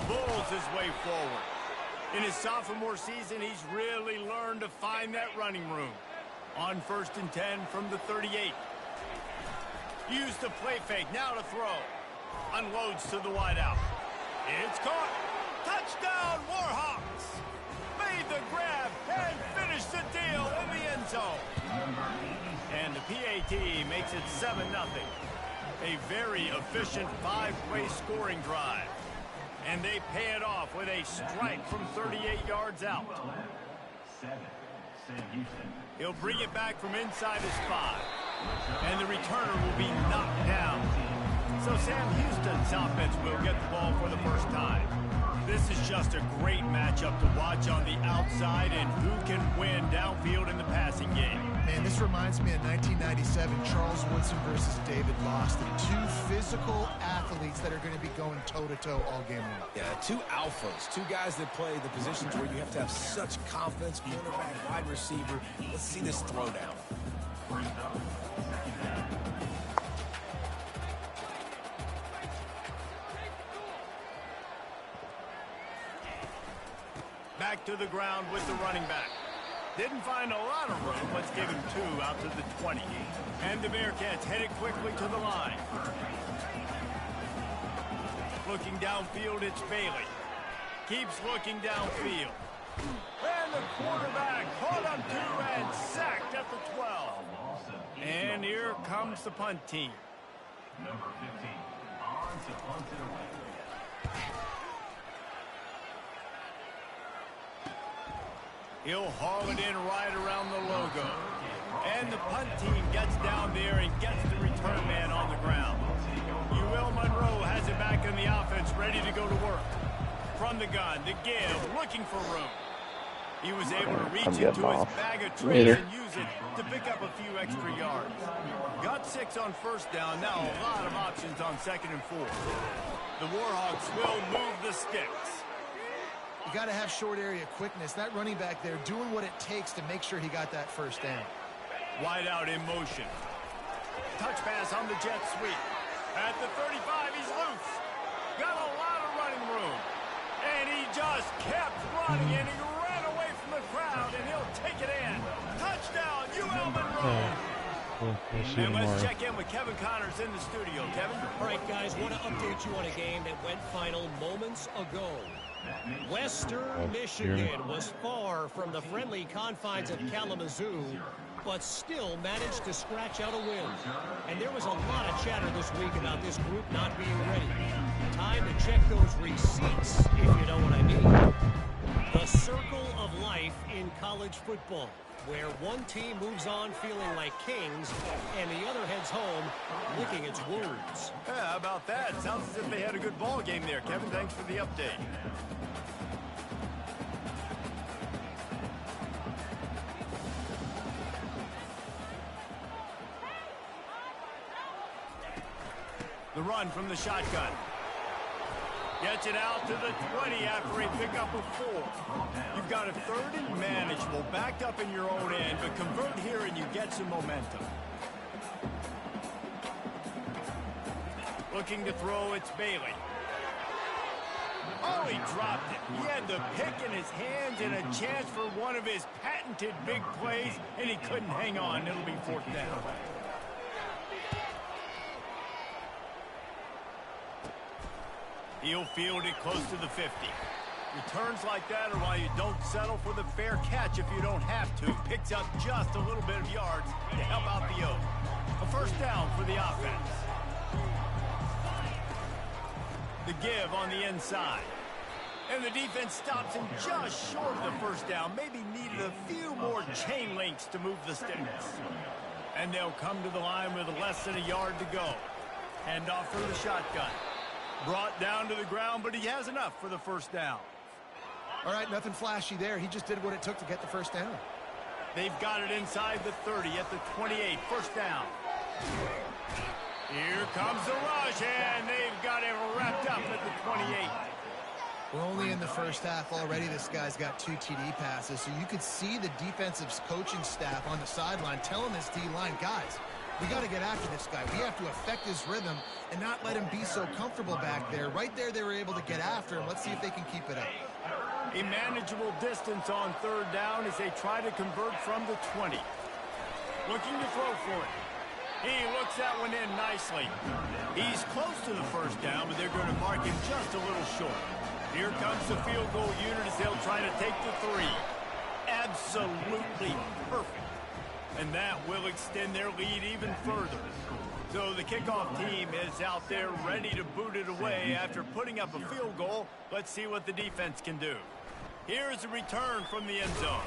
Bulls his way forward. In his sophomore season, he's really learned to find that running room. On 1st and 10 from the 38. Used the play fake, now to throw. Unloads to the wideout. It's caught. Touchdown, Warhawks. Made the grab and finished the deal in the end zone. And the PAT makes it 7-0. A very efficient 5-play scoring drive. And they pay it off with a strike from 38 yards out. He'll bring it back from inside his 5. And the returner will be knocked down. So Sam Houston's offense will get the ball for the first time. This is just a great matchup to watch on the outside and who can win downfield in the passing game. Man, this reminds me of 1997, Charles Woodson versus David Boston. Two physical athletes that are going to be going toe-to-toe all game long. Yeah, two alphas, two guys that play the positions where you have to have such confidence, quarterback, wide receiver. Let's see this throwdown. Back to the ground with the running back. Didn't find a lot of room. Let's give him 2 out to the 20. And the Bearcats headed quickly to the line. Looking downfield, it's Bailey. Keeps looking downfield. And the quarterback caught on 2 and sacked at the 12. And here comes the punt team. Number 15, on to punt it away. He'll haul it in right around the logo. And the punt team gets down there and gets the return man on the ground. UL Monroe has it back in the offense, ready to go to work. From the gun, the give, looking for room. He was able to reach into his bag of tricks and use it to pick up a few extra yards. Got 6 on first down, now a lot of options on 2nd and 4. The Warhawks will move the sticks. You got to have short area quickness. That running back there doing what it takes to make sure he got that first down. Wide out in motion. Touch pass on the jet sweep. At the 35, he's loose. Got a lot of running room. And he just kept running, and he ran away from the crowd, and he'll take it in. Touchdown, UL Monroe. We'll see And tomorrow. let's check in with Kevin Connors in the studio. Kevin? All right, guys, want to update you on a game that went final moments ago. Western Michigan was far from the friendly confines of Kalamazoo, but still managed to scratch out a win. And there was a lot of chatter this week about this group not being ready. Time to check those receipts, if you know what I mean. The circle of life in college football, where one team moves on feeling like kings and the other heads home licking its wounds. Yeah, how about that? Sounds as if they had a good ball game there, Kevin. Thanks for the update. The run from the shotgun. Gets it out to the 20 after a pickup of 4. You've got a 3rd and manageable, backed up in your own end, but convert here and you get some momentum. Looking to throw, it's Bailey. Oh, he dropped it. He had the pick in his hands and a chance for one of his patented big plays, and he couldn't hang on. It'll be 4th down. He'll field it close to the 50. Returns like that are why you don't settle for the fair catch if you don't have to. Picks up just a little bit of yards to help out the Oak. A 1st down for the offense. The give on the inside. And the defense stops him just short of the 1st down. Maybe needed a few more chain links to move the sticks. And they'll come to the line with less than a yard to go. Hand off for the shotgun. Brought down to the ground, but he has enough for the 1st down. All right, nothing flashy there. He just did what it took to get the 1st down. They've got it inside the 30 at the 28. 1st down. Here comes the rush, and they've got it wrapped up at the 28. We're only in the 1st half already. This guy's got 2 TD passes, so you could see the defensive coaching staff on the sideline telling this D-line, guys, we got to get after this guy. We have to affect his rhythm and not let him be so comfortable back there. Right there, they were able to get after him. Let's see if they can keep it up. A manageable distance on 3rd down as they try to convert from the 20. Looking to throw for it. He looks that one in nicely. He's close to the 1st down, but they're going to mark him just a little short. Here comes the field goal unit as they'll try to take the 3. Absolutely perfect. And that will extend their lead even further. So the kickoff team is out there ready to boot it away after putting up a field goal. Let's see what the defense can do. Here's a return from the end zone.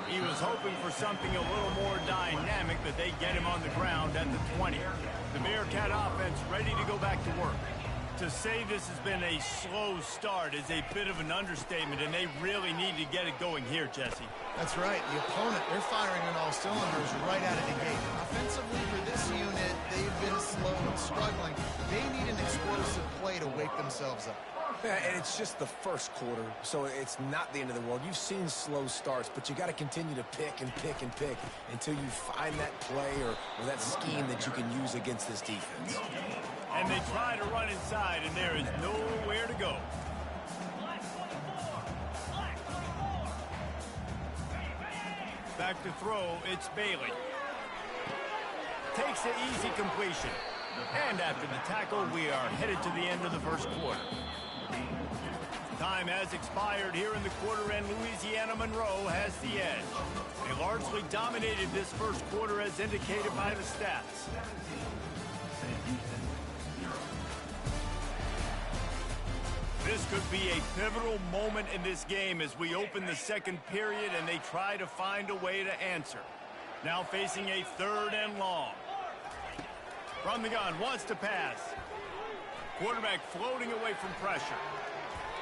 He was hoping for something a little more dynamic, but they get him on the ground at the 20. The Bearcat offense ready to go back to work. To say this has been a slow start is a bit of an understatement, and they really need to get it going here, Jesse. That's right. The opponent, they're firing on all cylinders right out of the gate. Offensively for this unit, they've been slow and struggling. They need an explosive play to wake themselves up. Yeah, and it's just the 1st quarter, so it's not the end of the world. You've seen slow starts, but you got to continue to pick and pick and pick until you find that play or that scheme that you can use against this defense. And they try to run inside, and there is nowhere to go. Back to throw, it's Bailey. Takes the easy completion. And after the tackle, we are headed to the end of the 1st quarter. Time has expired here in the quarter, and Louisiana Monroe has the edge. They largely dominated this 1st quarter as indicated by the stats. This could be a pivotal moment in this game as we open the 2nd period and they try to find a way to answer. Now facing a 3rd and long. From the gun, wants to pass. Quarterback floating away from pressure.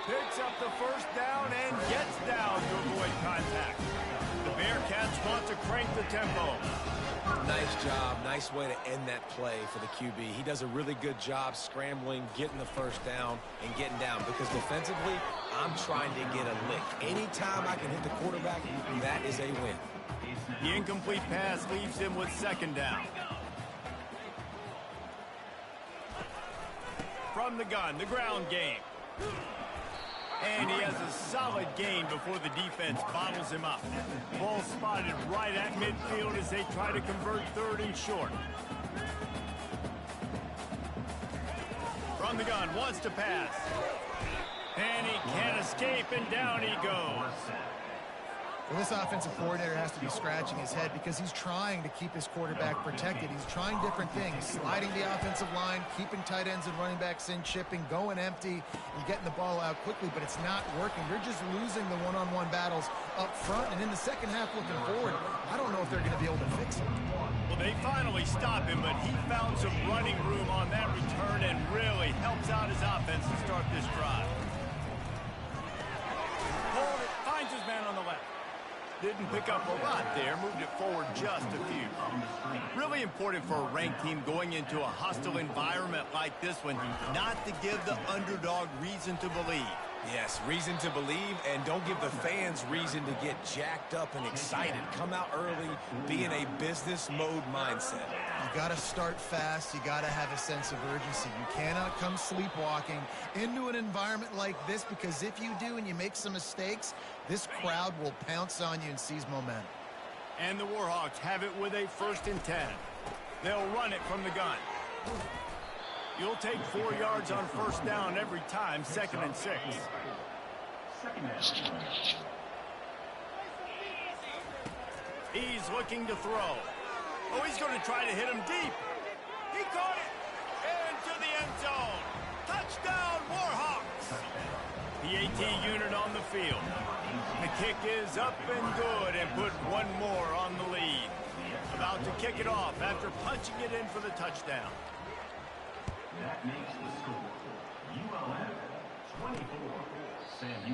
Picks up the 1st down and gets down to avoid contact. The Bearcats want to crank the tempo. Nice job. Nice way to end that play for the QB. He does a really good job scrambling, getting the 1st down, and getting down. Because defensively, I'm trying to get a lick. Anytime I can hit the quarterback, that is a win. The incomplete pass leaves him with 2nd down. From the gun, the ground game. And he has a solid gain before the defense bottles him up. Ball spotted right at midfield as they try to convert 3rd and short. From the gun, wants to pass. And he can't escape, and down he goes. Well, this offensive coordinator has to be scratching his head because he's trying to keep his quarterback protected. He's trying different things, sliding the offensive line, keeping tight ends and running backs in, chipping, going empty, and getting the ball out quickly, but it's not working. They're just losing the one-on-one battles up front, and in the second half looking forward, I don't know if they're going to be able to fix it. Well, they finally stop him, but he found some running room on that return and really helps out his offense to start this drive. Hold it, finds his man on the left. Didn't pick up a lot there, moved it forward just a few. Really important for a ranked team going into a hostile environment like this one, not to give the underdog reason to believe. Yes, reason to believe, and don't give the fans reason to get jacked up and excited. Come out early, be in a business mode mindset. You got to start fast. You got to have a sense of urgency. You cannot come sleepwalking into an environment like this, because if you do and you make some mistakes, this crowd will pounce on you and seize momentum. And the Warhawks have it with a 1st and 10. They'll run it from the gun. You'll take 4 yards on 1st down every time, 2nd and 6. He's looking to throw. Oh, he's going to try to hit him deep. He caught it into the end zone. Touchdown, Warhawks. The AT unit on the field. The kick is up and good, and put one more on the lead. About to kick it off after punching it in for the touchdown. That makes the score ULM 24.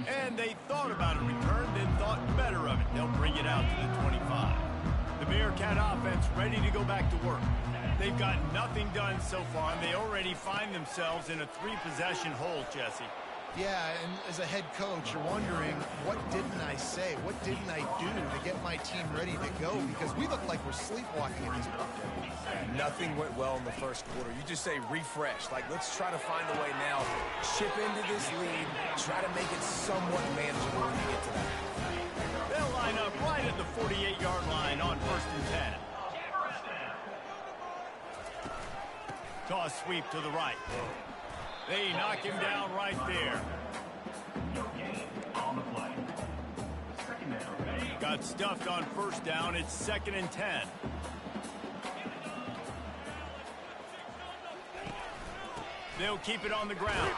And they thought about a return, then thought better of it. They'll bring it out to the 25. The Bearcat offense ready to go back to work. They've got nothing done so far, and they already find themselves in a 3-possession hole, Jesse. Yeah, and as a head coach, you're wondering, what didn't I say? What didn't I do to get my team ready to go? Because we look like we're sleepwalking at this point. Nothing went well in the first quarter. You just say refresh. Like, let's try to find a way now. Chip into this lead. Try to make it somewhat manageable when you get to that. They'll line up right at the 48-yard line on 1st and 10. Toss sweep to the right. They knock him down right there. Got stuffed on 1st down. It's 2nd and 10. They'll keep it on the ground.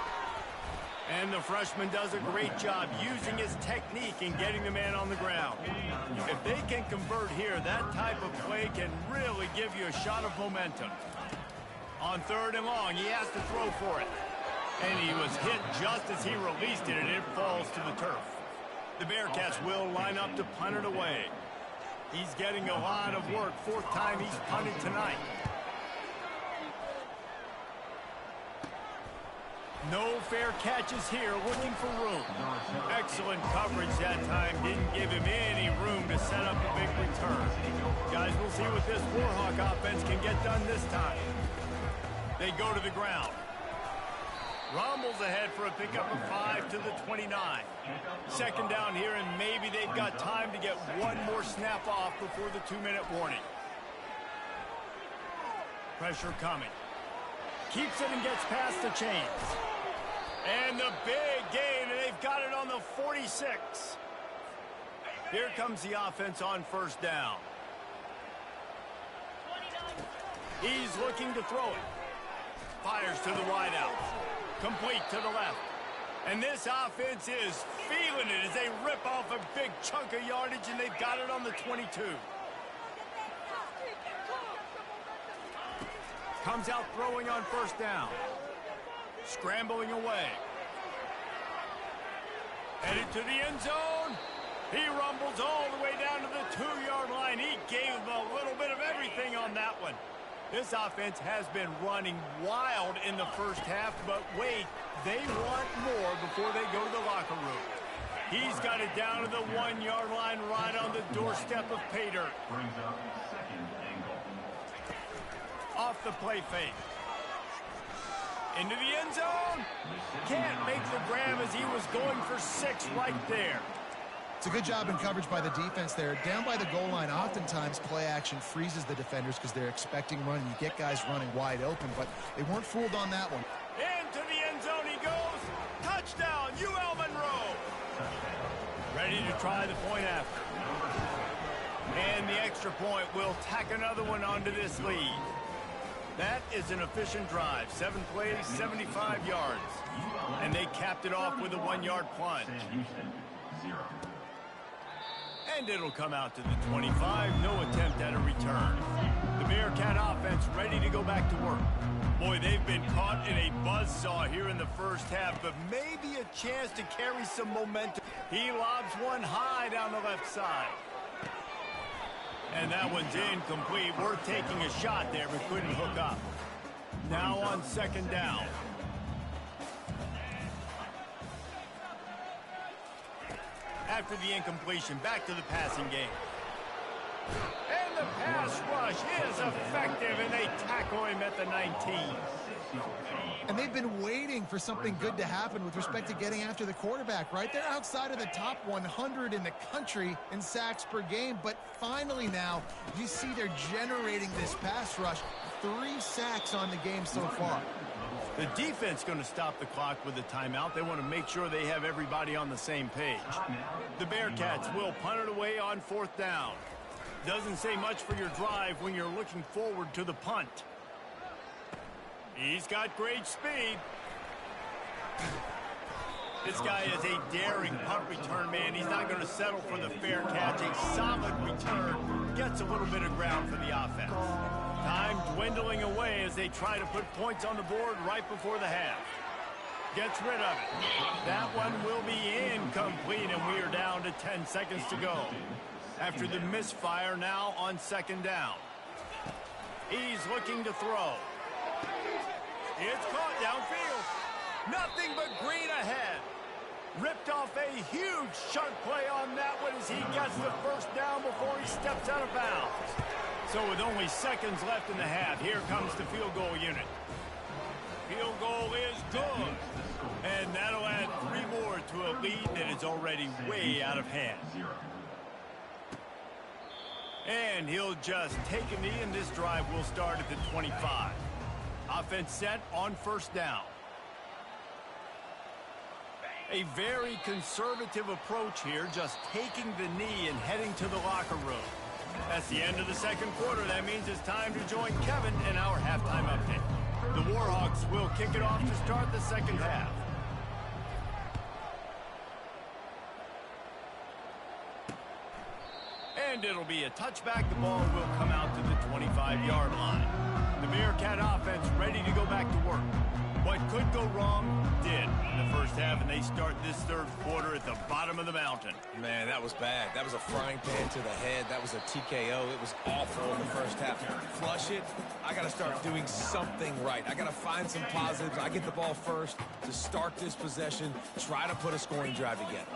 And the freshman does a great job using his technique and getting the man on the ground. If they can convert here, that type of play can really give you a shot of momentum. On 3rd and long, he has to throw for it. And he was hit just as he released it, and it falls to the turf. The Bearcats will line up to punt it away. He's getting a lot of work. 4th time he's punted tonight. No fair catches here, looking for room. Excellent coverage that time. Didn't give him any room to set up a big return. Guys, we'll see what this Warhawk offense can get done this time. They go to the ground. Rumbles ahead for a pickup of 5 to the 29. 2nd down here, and maybe they've got time to get one more snap off before the 2-minute warning. Pressure coming. Keeps it and gets past the chains. And the big gain, and they've got it on the 46. Here comes the offense on 1st down. He's looking to throw it. Fires to the wideout. Complete to the left. And this offense is feeling it as they rip off a big chunk of yardage, and they've got it on the 22. Comes out throwing on 1st down. Scrambling away. Headed to the end zone. He rumbles all the way down to the 2-yard line. He gave them a little bit of everything on that one. This offense has been running wild in the 1st half, but wait, they want more before they go to the locker room. He's got it down to the 1-yard line right on the doorstep of pay dirt. Off the play fake. Into the end zone. Can't make the grab as he was going for 6 right there. It's a good job in coverage by the defense there. Down by the goal line, oftentimes play action freezes the defenders because they're expecting running. You get guys running wide open, but they weren't fooled on that one. Into the end zone he goes. Touchdown, UL Monroe. try the point after. And the extra point will tack another one onto this lead. That is an efficient drive. 7 plays, 75 yards. And they capped it off with a 1-yard plunge. And it'll come out to the 25. No attempt at a return. The Bearcat offense ready to go back to work. Boy, they've been caught in a buzzsaw here in the first half, but maybe a chance to carry some momentum. He lobs one high down the left side. And that one's incomplete. Worth taking a shot there, but couldn't hook up. Now on second down. After the incompletion, back to the passing game. And the pass rush is effective, and they tackle him at the 19. And they've been waiting for something good to happen with respect to getting after the quarterback, right? They're outside of the top 100 in the country in sacks per game, but finally now you see they're generating this pass rush. 3 sacks on the game so far. The defense going to stop the clock with a timeout. They want to make sure they have everybody on the same page. The Bearcats will punt it away on 4th down. Doesn't say much for your drive when you're looking forward to the punt. He's got great speed. This guy is a daring punt return man. He's not going to settle for the fair catch. A solid return. Gets a little bit of ground for the offense. Time dwindling away as they try to put points on the board right before the half. Gets rid of it. That one will be incomplete, and we are down to 10 seconds to go. After the misfire, now on second down. He's looking to throw. It's caught downfield. Nothing but green ahead. Ripped off a huge chunk play on that one as he gets the first down before he steps out of bounds. So with only seconds left in the half, here comes the field goal unit. Field goal is good. And that'll add 3 more to a lead that is already way out of hand. And he'll just take a knee, and this drive will start at the 25. Offense set on first down. A very conservative approach here, just taking the knee and heading to the locker room. That's the end of the second quarter. That means it's time to join Kevin in our halftime update. The Warhawks will kick it off to start the second half. And it'll be a touchback. The ball will come out to the 25-yard line. The Bearcat offense ready to go back to work. What could go wrong did in the first half, and they start this third quarter at the bottom of the mountain. Man, that was bad. That was a frying pan to the head. That was a TKO. It was awful in the first half. Flush it. I got to start doing something right. I got to find some positives. I get the ball first to start this possession, try to put a scoring drive together.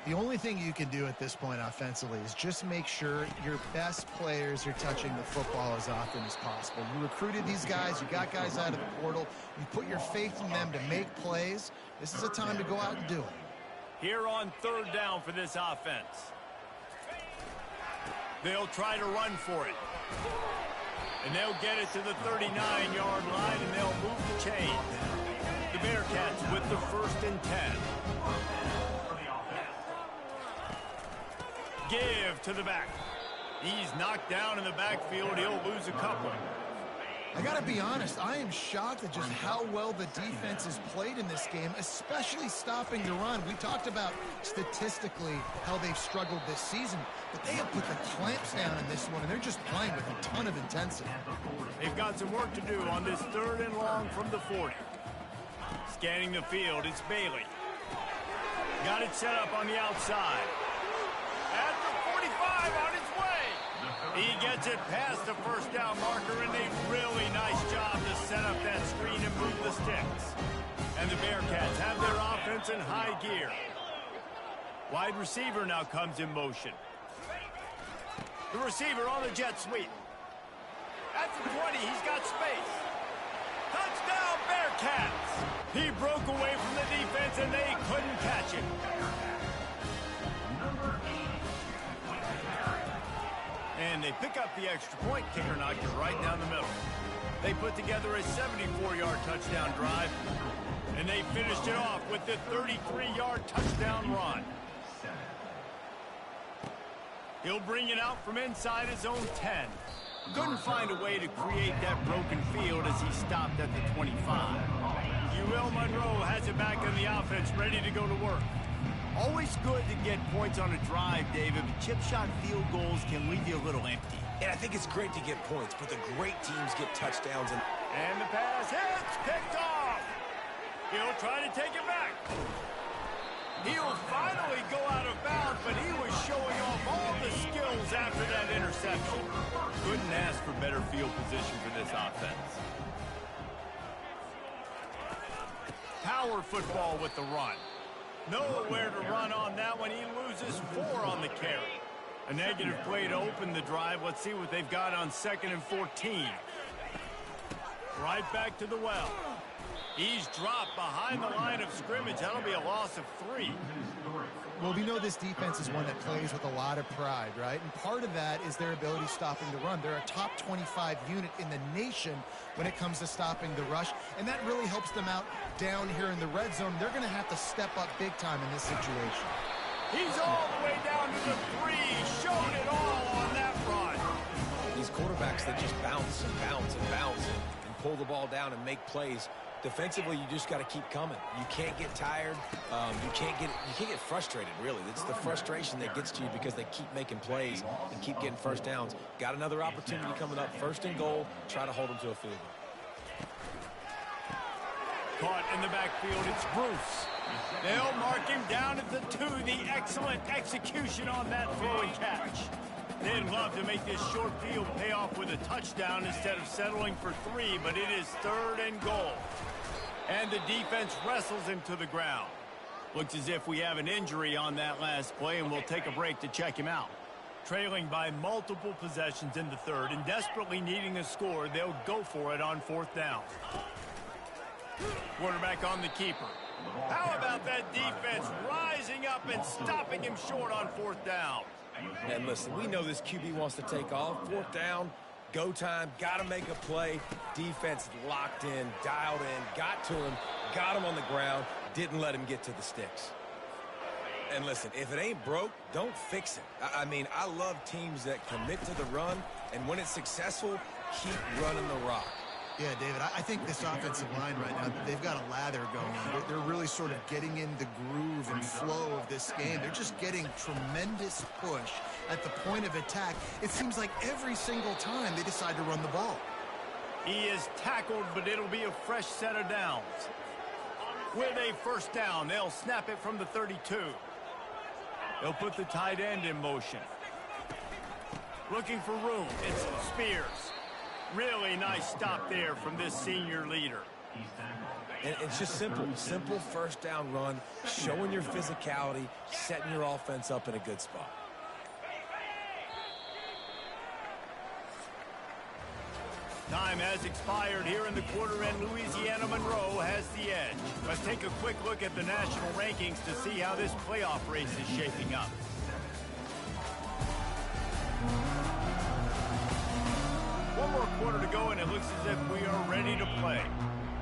The only thing you can do at this point offensively is just make sure your best players are touching the football as often as possible. You recruited these guys. You got guys out of the portal. You put your faith in them to make plays. This is a time to go out and do it. Here on third down for this offense. They'll try to run for it. And they'll get it to the 39-yard line, and they'll move the chain. The Bearcats with the 1st and 10. Give to the back. He's knocked down in the backfield. He'll lose a couple. I got to be honest, I am shocked at just how well the defense has played in this game, especially stopping the run. We talked about statistically how they've struggled this season, but they have put the clamps down in this one, and they're just playing with a ton of intensity. They've got some work to do on this 3rd and long from the 40. Scanning the field, it's Bailey. Got it set up on the outside. At the 45, on its way. He gets it past the first down marker, and a really nice job to set up that screen and move the sticks. And the Bearcats have their offense in high gear. Wide receiver now comes in motion. The receiver on the jet sweep. At the 20, he's got space. Touchdown, Bearcats! He broke away from the defense, and they couldn't catch him. And they pick up the extra point. Kicker knocked it right down the middle. They put together a 74-yard touchdown drive, and they finished it off with the 33-yard touchdown run. He'll bring it out from inside his own 10. Couldn't find a way to create that broken field as he stopped at the 25. UL Monroe has it back on the offense, ready to go to work. Always good to get points on a drive, David, but chip shot field goals can leave you a little empty. And I think it's great to get points, but the great teams get touchdowns. And the pass hits, picked off. He'll try to take it back. He'll finally go out of bounds, but he was showing off all the skills after that interception. Couldn't ask for better field position for this offense. Power football with the run. Nowhere to run on that one. He loses 4 on the carry. A negative play to open the drive. Let's see what they've got on 2nd and 14. Right back to the well. He's dropped behind the line of scrimmage. That'll be a loss of 3. Well, we know this defense is one that plays with a lot of pride, right? And part of that is their ability stopping the run. They're a top 25 unit in the nation when it comes to stopping the rush, and that really helps them out down here in the red zone. They're going to have to step up big time in this situation. He's all the way down to the 3. Showed it all on that run. These quarterbacks that just bounce and bounce and bounce and pull the ball down and make plays. Defensively, you just got to keep coming. You can't get tired. You can't get frustrated, really. It's the frustration that gets to you because they keep making plays and keep getting first downs. Got another opportunity coming up. 1st and goal. Try to hold them to a field goal. Caught in the backfield. It's Bruce. They'll mark him down at the 2. The excellent execution on that throw and catch. They'd love to make this short field pay off with a touchdown instead of settling for 3, but it is 3rd and goal. And the defense wrestles him to the ground. Looks as if we have an injury on that last play, and we'll take a break to check him out. Trailing by multiple possessions in the 3rd and desperately needing a score, they'll go for it on 4th down. Quarterback on the keeper. How about that defense rising up and stopping him short on 4th down? And listen, we know this QB wants to take off. 4th down, go time, got to make a play. Defense locked in, dialed in, got to him, got him on the ground, didn't let him get to the sticks. And listen, if it ain't broke, don't fix it. I mean, I love teams that commit to the run, and when it's successful, keep running the rock. Yeah, David, I think this offensive line right now, they've got a lather going. They're really sort of getting in the groove and flow of this game. They're just getting tremendous push at the point of attack. It seems like every single time they decide to run the ball. He is tackled, but it'll be a fresh set of downs. With a 1st down, they'll snap it from the 32. They'll put the tight end in motion. Looking for room. It's Spears. Really nice stop there from this senior leader. And it's just simple 1st down run, showing your physicality, setting your offense up in a good spot. Time has expired here in the quarter, and Louisiana Monroe has the edge. Let's take a quick look at the national rankings to see how this playoff race is shaping up. One more quarter to go, and it looks as if we are ready to play.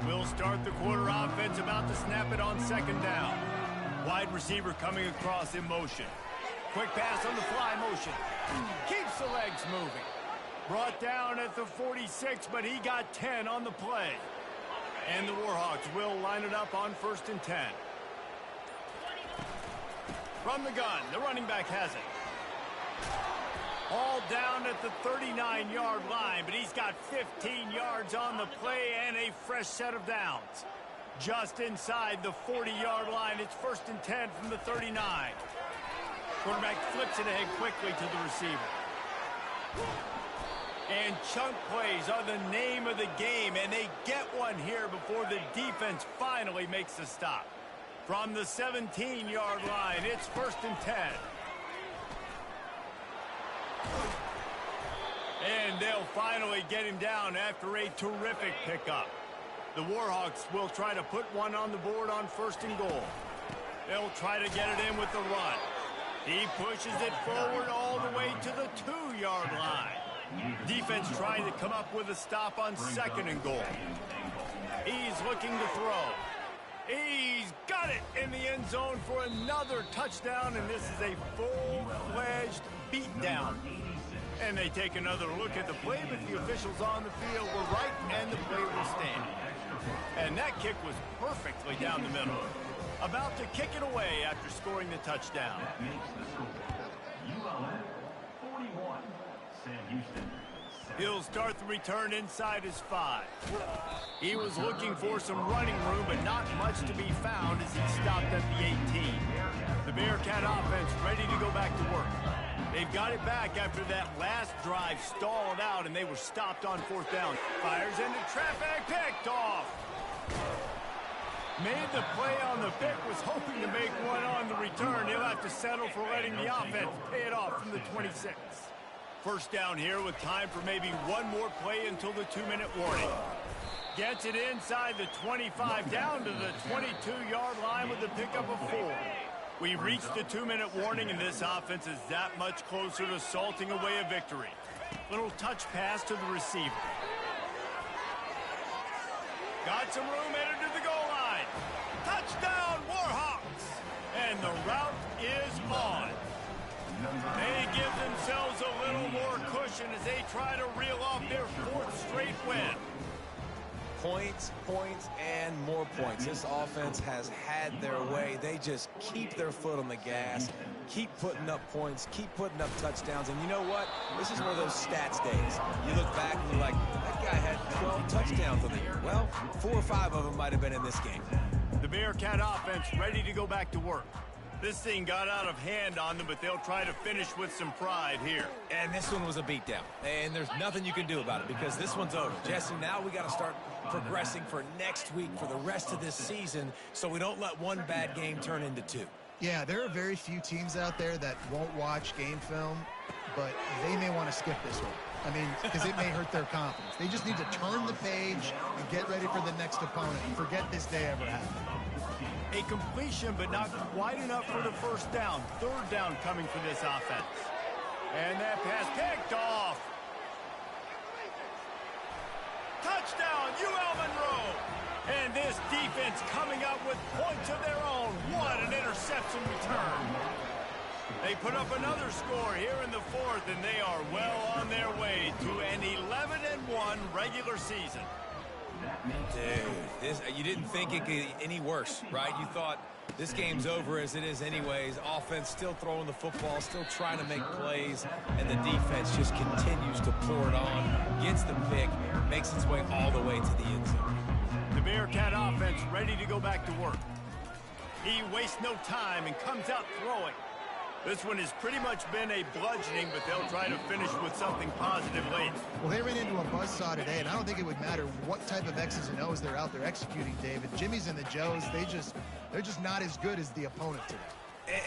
We'll start the quarter offense, about to snap it on 2nd down. Wide receiver coming across in motion. Quick pass on the fly motion. Keeps the legs moving. Brought down at the 46, but he got 10 on the play. And the Warhawks will line it up on 1st and 10. From the gun, the running back has it. All down at the 39-yard line, but he's got 15 yards on the play and a fresh set of downs. Just inside the 40-yard line, it's 1st and 10 from the 39. Quarterback flips it ahead quickly to the receiver. And chunk plays are the name of the game, and they get one here before the defense finally makes the stop. From the 17-yard line, it's 1st and 10. And they'll finally get him down after a terrific pickup. The Warhawks will try to put one on the board on 1st and goal. They'll try to get it in with the run. He pushes it forward all the way to the 2-yard line. Defense trying to come up with a stop on 2nd and goal. He's looking to throw. He's got it in the end zone for another touchdown, and this is a full-fledged beatdown. And they take another look at the play, but the officials on the field were right, and the play will stand. And that kick was perfectly down the middle. About to kick it away after scoring the touchdown. That makes the score. ULM 41, Sam Houston 7. He'll start the return inside his 5. He was looking for some running room, but not much to be found as he stopped at the 18. The Bearcat offense ready to go back to work. They've got it back after that last drive stalled out, and they were stopped on 4th down. Fires into traffic, picked off. Made the play on the pick, was hoping to make one on the return. He'll have to settle for letting the offense pay it off from the 26. First down here with time for maybe one more play until the 2-minute warning. Gets it inside the 25, down to the 22-yard line with the pickup of 4. We reached the 2-minute warning, and this offense is that much closer to salting away a victory. Little touch pass to the receiver. Got some room headed to the goal line. Touchdown, Warhawks! And the route is on. They give themselves a little more cushion as they try to reel off their 4th straight win. Points, points, and more points. This offense has had their way. They just keep their foot on the gas, keep putting up points, keep putting up touchdowns. And you know what? This is one of those stats days. You look back and you're like, that guy had 12 touchdowns on the year. Well, 4 or 5 of them might have been in this game. The Bearcat offense ready to go back to work. This thing got out of hand on them, but they'll try to finish with some pride here. And this one was a beatdown. And there's nothing you can do about it because this one's over. Jesse, now we got to start progressing for next week, for the rest of this season, so we don't let one bad game turn into 2. Yeah, there are very few teams out there that won't watch game film, but they may want to skip this one. I mean, because it may hurt their confidence. They just need to turn the page and get ready for the next opponent and forget this day ever happened. A completion, but not quite enough for the first down. 3rd down coming for this offense. And that pass picked off. Touchdown, UL Monroe. And this defense coming up with points of their own. What an interception return. They put up another score here in the 4th, and they are well on their way to an 11-1 regular season. Dude, you didn't think it could get any worse, right? You thought this game's over as it is anyways. Offense still throwing the football, still trying to make plays, and the defense just continues to pour it on, gets the pick, makes its way all the way to the end zone. The Bearcat offense ready to go back to work. He wastes no time and comes out throwing. This one has pretty much been a bludgeoning, but they'll try to finish with something positive late. Well, they ran into a buzzsaw today, and I don't think it would matter what type of X's and O's they're out there executing, David. Jimmy's and the Joes, they're just not as good as the opponent today.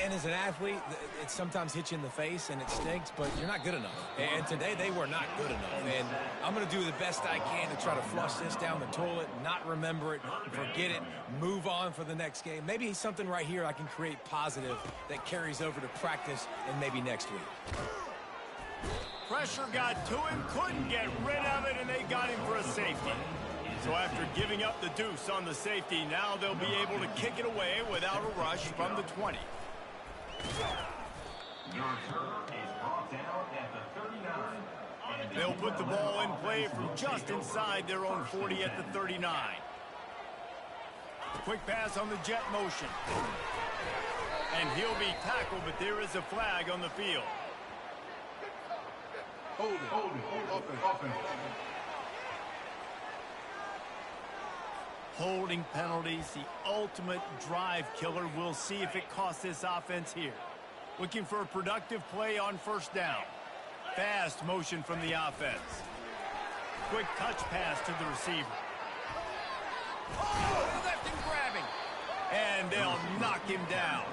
And as an athlete, it sometimes hits you in the face and it stinks, but you're not good enough. And today they were not good enough. And I'm going to do the best I can to try to flush this down the toilet, not remember it, forget it, move on for the next game. Maybe something right here I can create positive that carries over to practice and maybe next week. Pressure got to him, couldn't get rid of it, and they got him for a safety. So after giving up the deuce on the safety, now they'll be able to kick it away without a rush from the 20. Your return is brought down at the 39. They'll put the ball in play from just inside their own 40 at the 39. Quick pass on the jet motion. And he'll be tackled, but there is a flag on the field. Hold it. Holding penalties, the ultimate drive killer. We'll see if it costs this offense here. Looking for a productive play on 1st down. Fast motion from the offense. Quick touch pass to the receiver. Oh, left him grabbing. And they'll knock him down.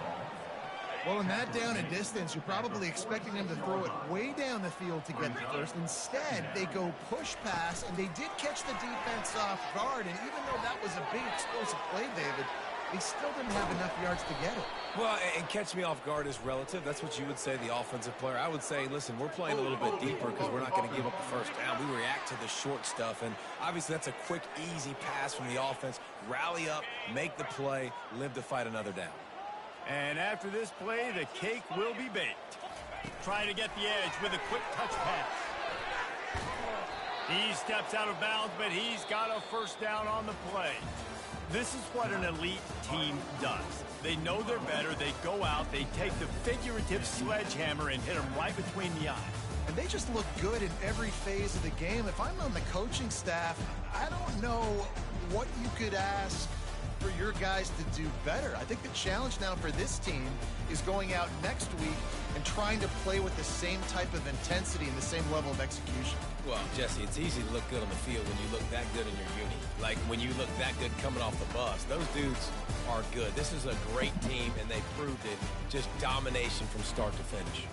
Well, in that down and distance, you're probably expecting them to throw it way down the field to get the first. Instead, they go push pass, and they did catch the defense off guard. And even though that was a big explosive play, David, They still didn't have enough yards to get it. Well, and catch me off guard is relative. That's what you would say, the offensive player. I would say, listen, we're playing a little bit deeper because we're not going to give up the first down. We react to the short stuff, and obviously that's a quick, easy pass from the offense. Rally up, make the play, live to fight another down. And after this play, the cake will be baked. Trying to get the edge with a quick touch pass. He steps out of bounds, but he's got a first down on the play. This is what an elite team does. They know they're better. They go out, they take the figurative sledgehammer and hit them right between the eyes. And they just look good in every phase of the game. If I'm on the coaching staff, I don't know what you could ask for your guys to do better. I think the challenge now for this team is going out next week and trying to play with the same type of intensity and the same level of execution. Well, Jesse, it's easy to look good on the field when you look that good in your uni. Like when you look that good coming off the bus. Those dudes are good. This is a great team, and they proved it. Just domination from start to finish.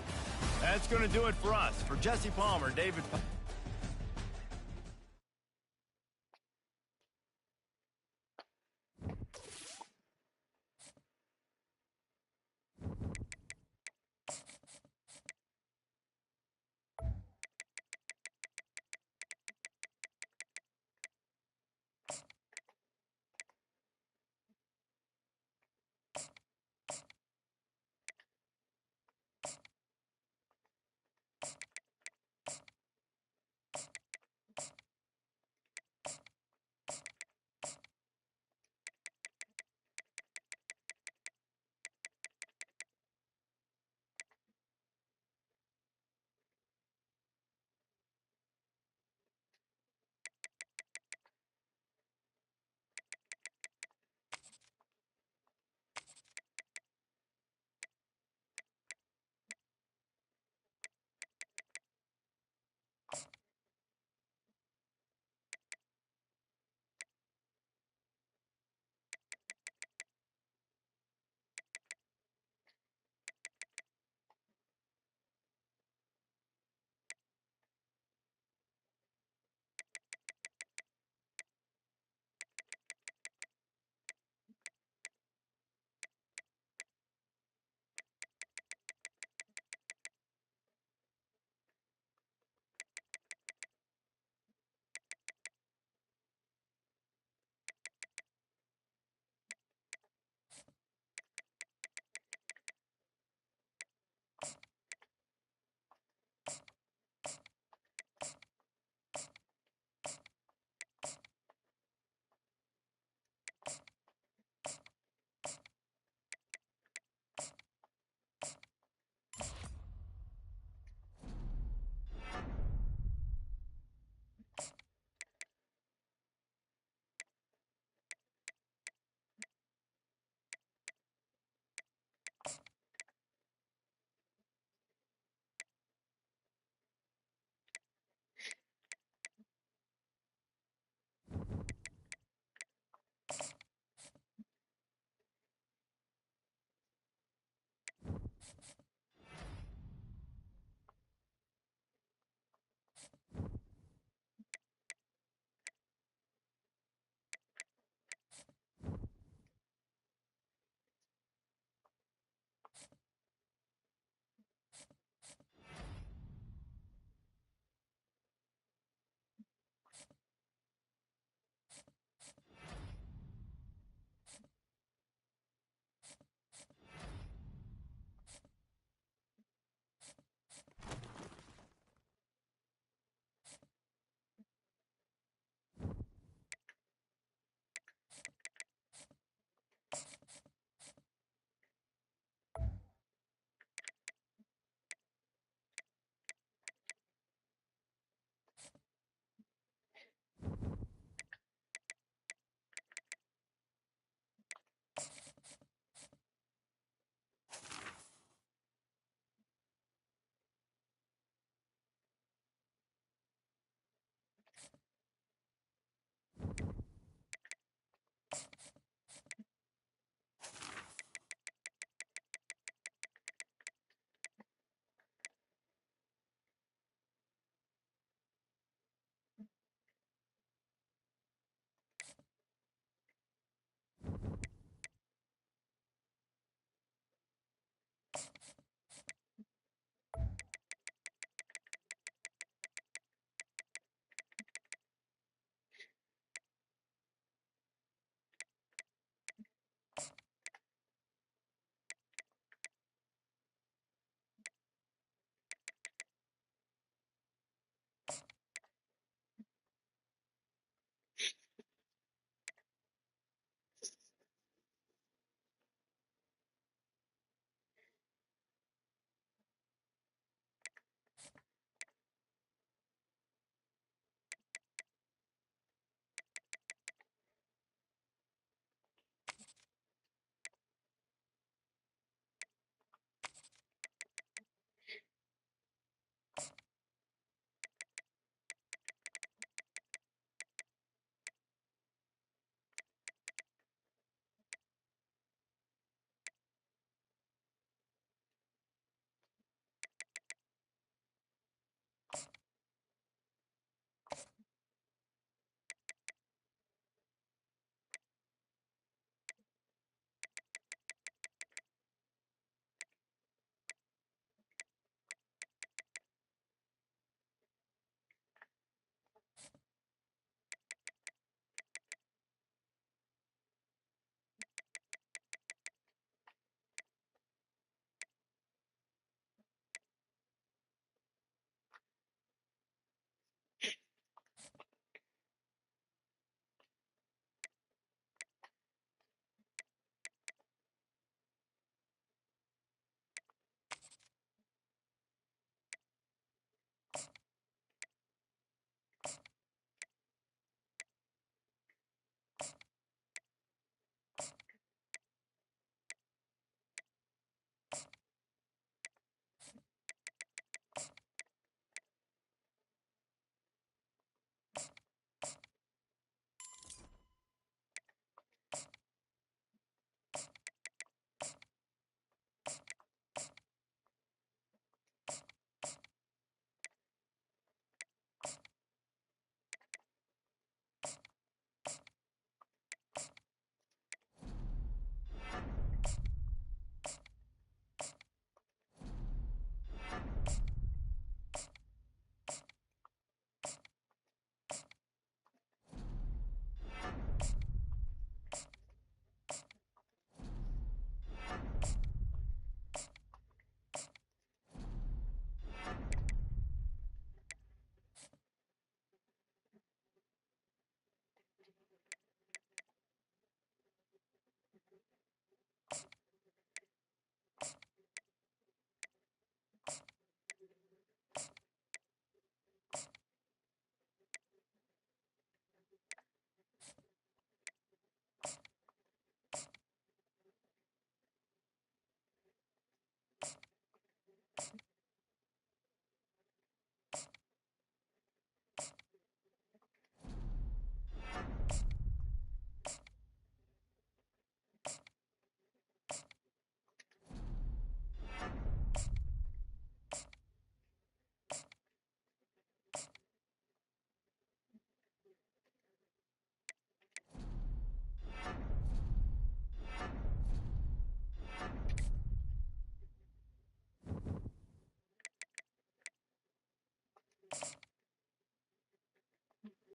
That's going to do it for us. For Jesse Palmer, David...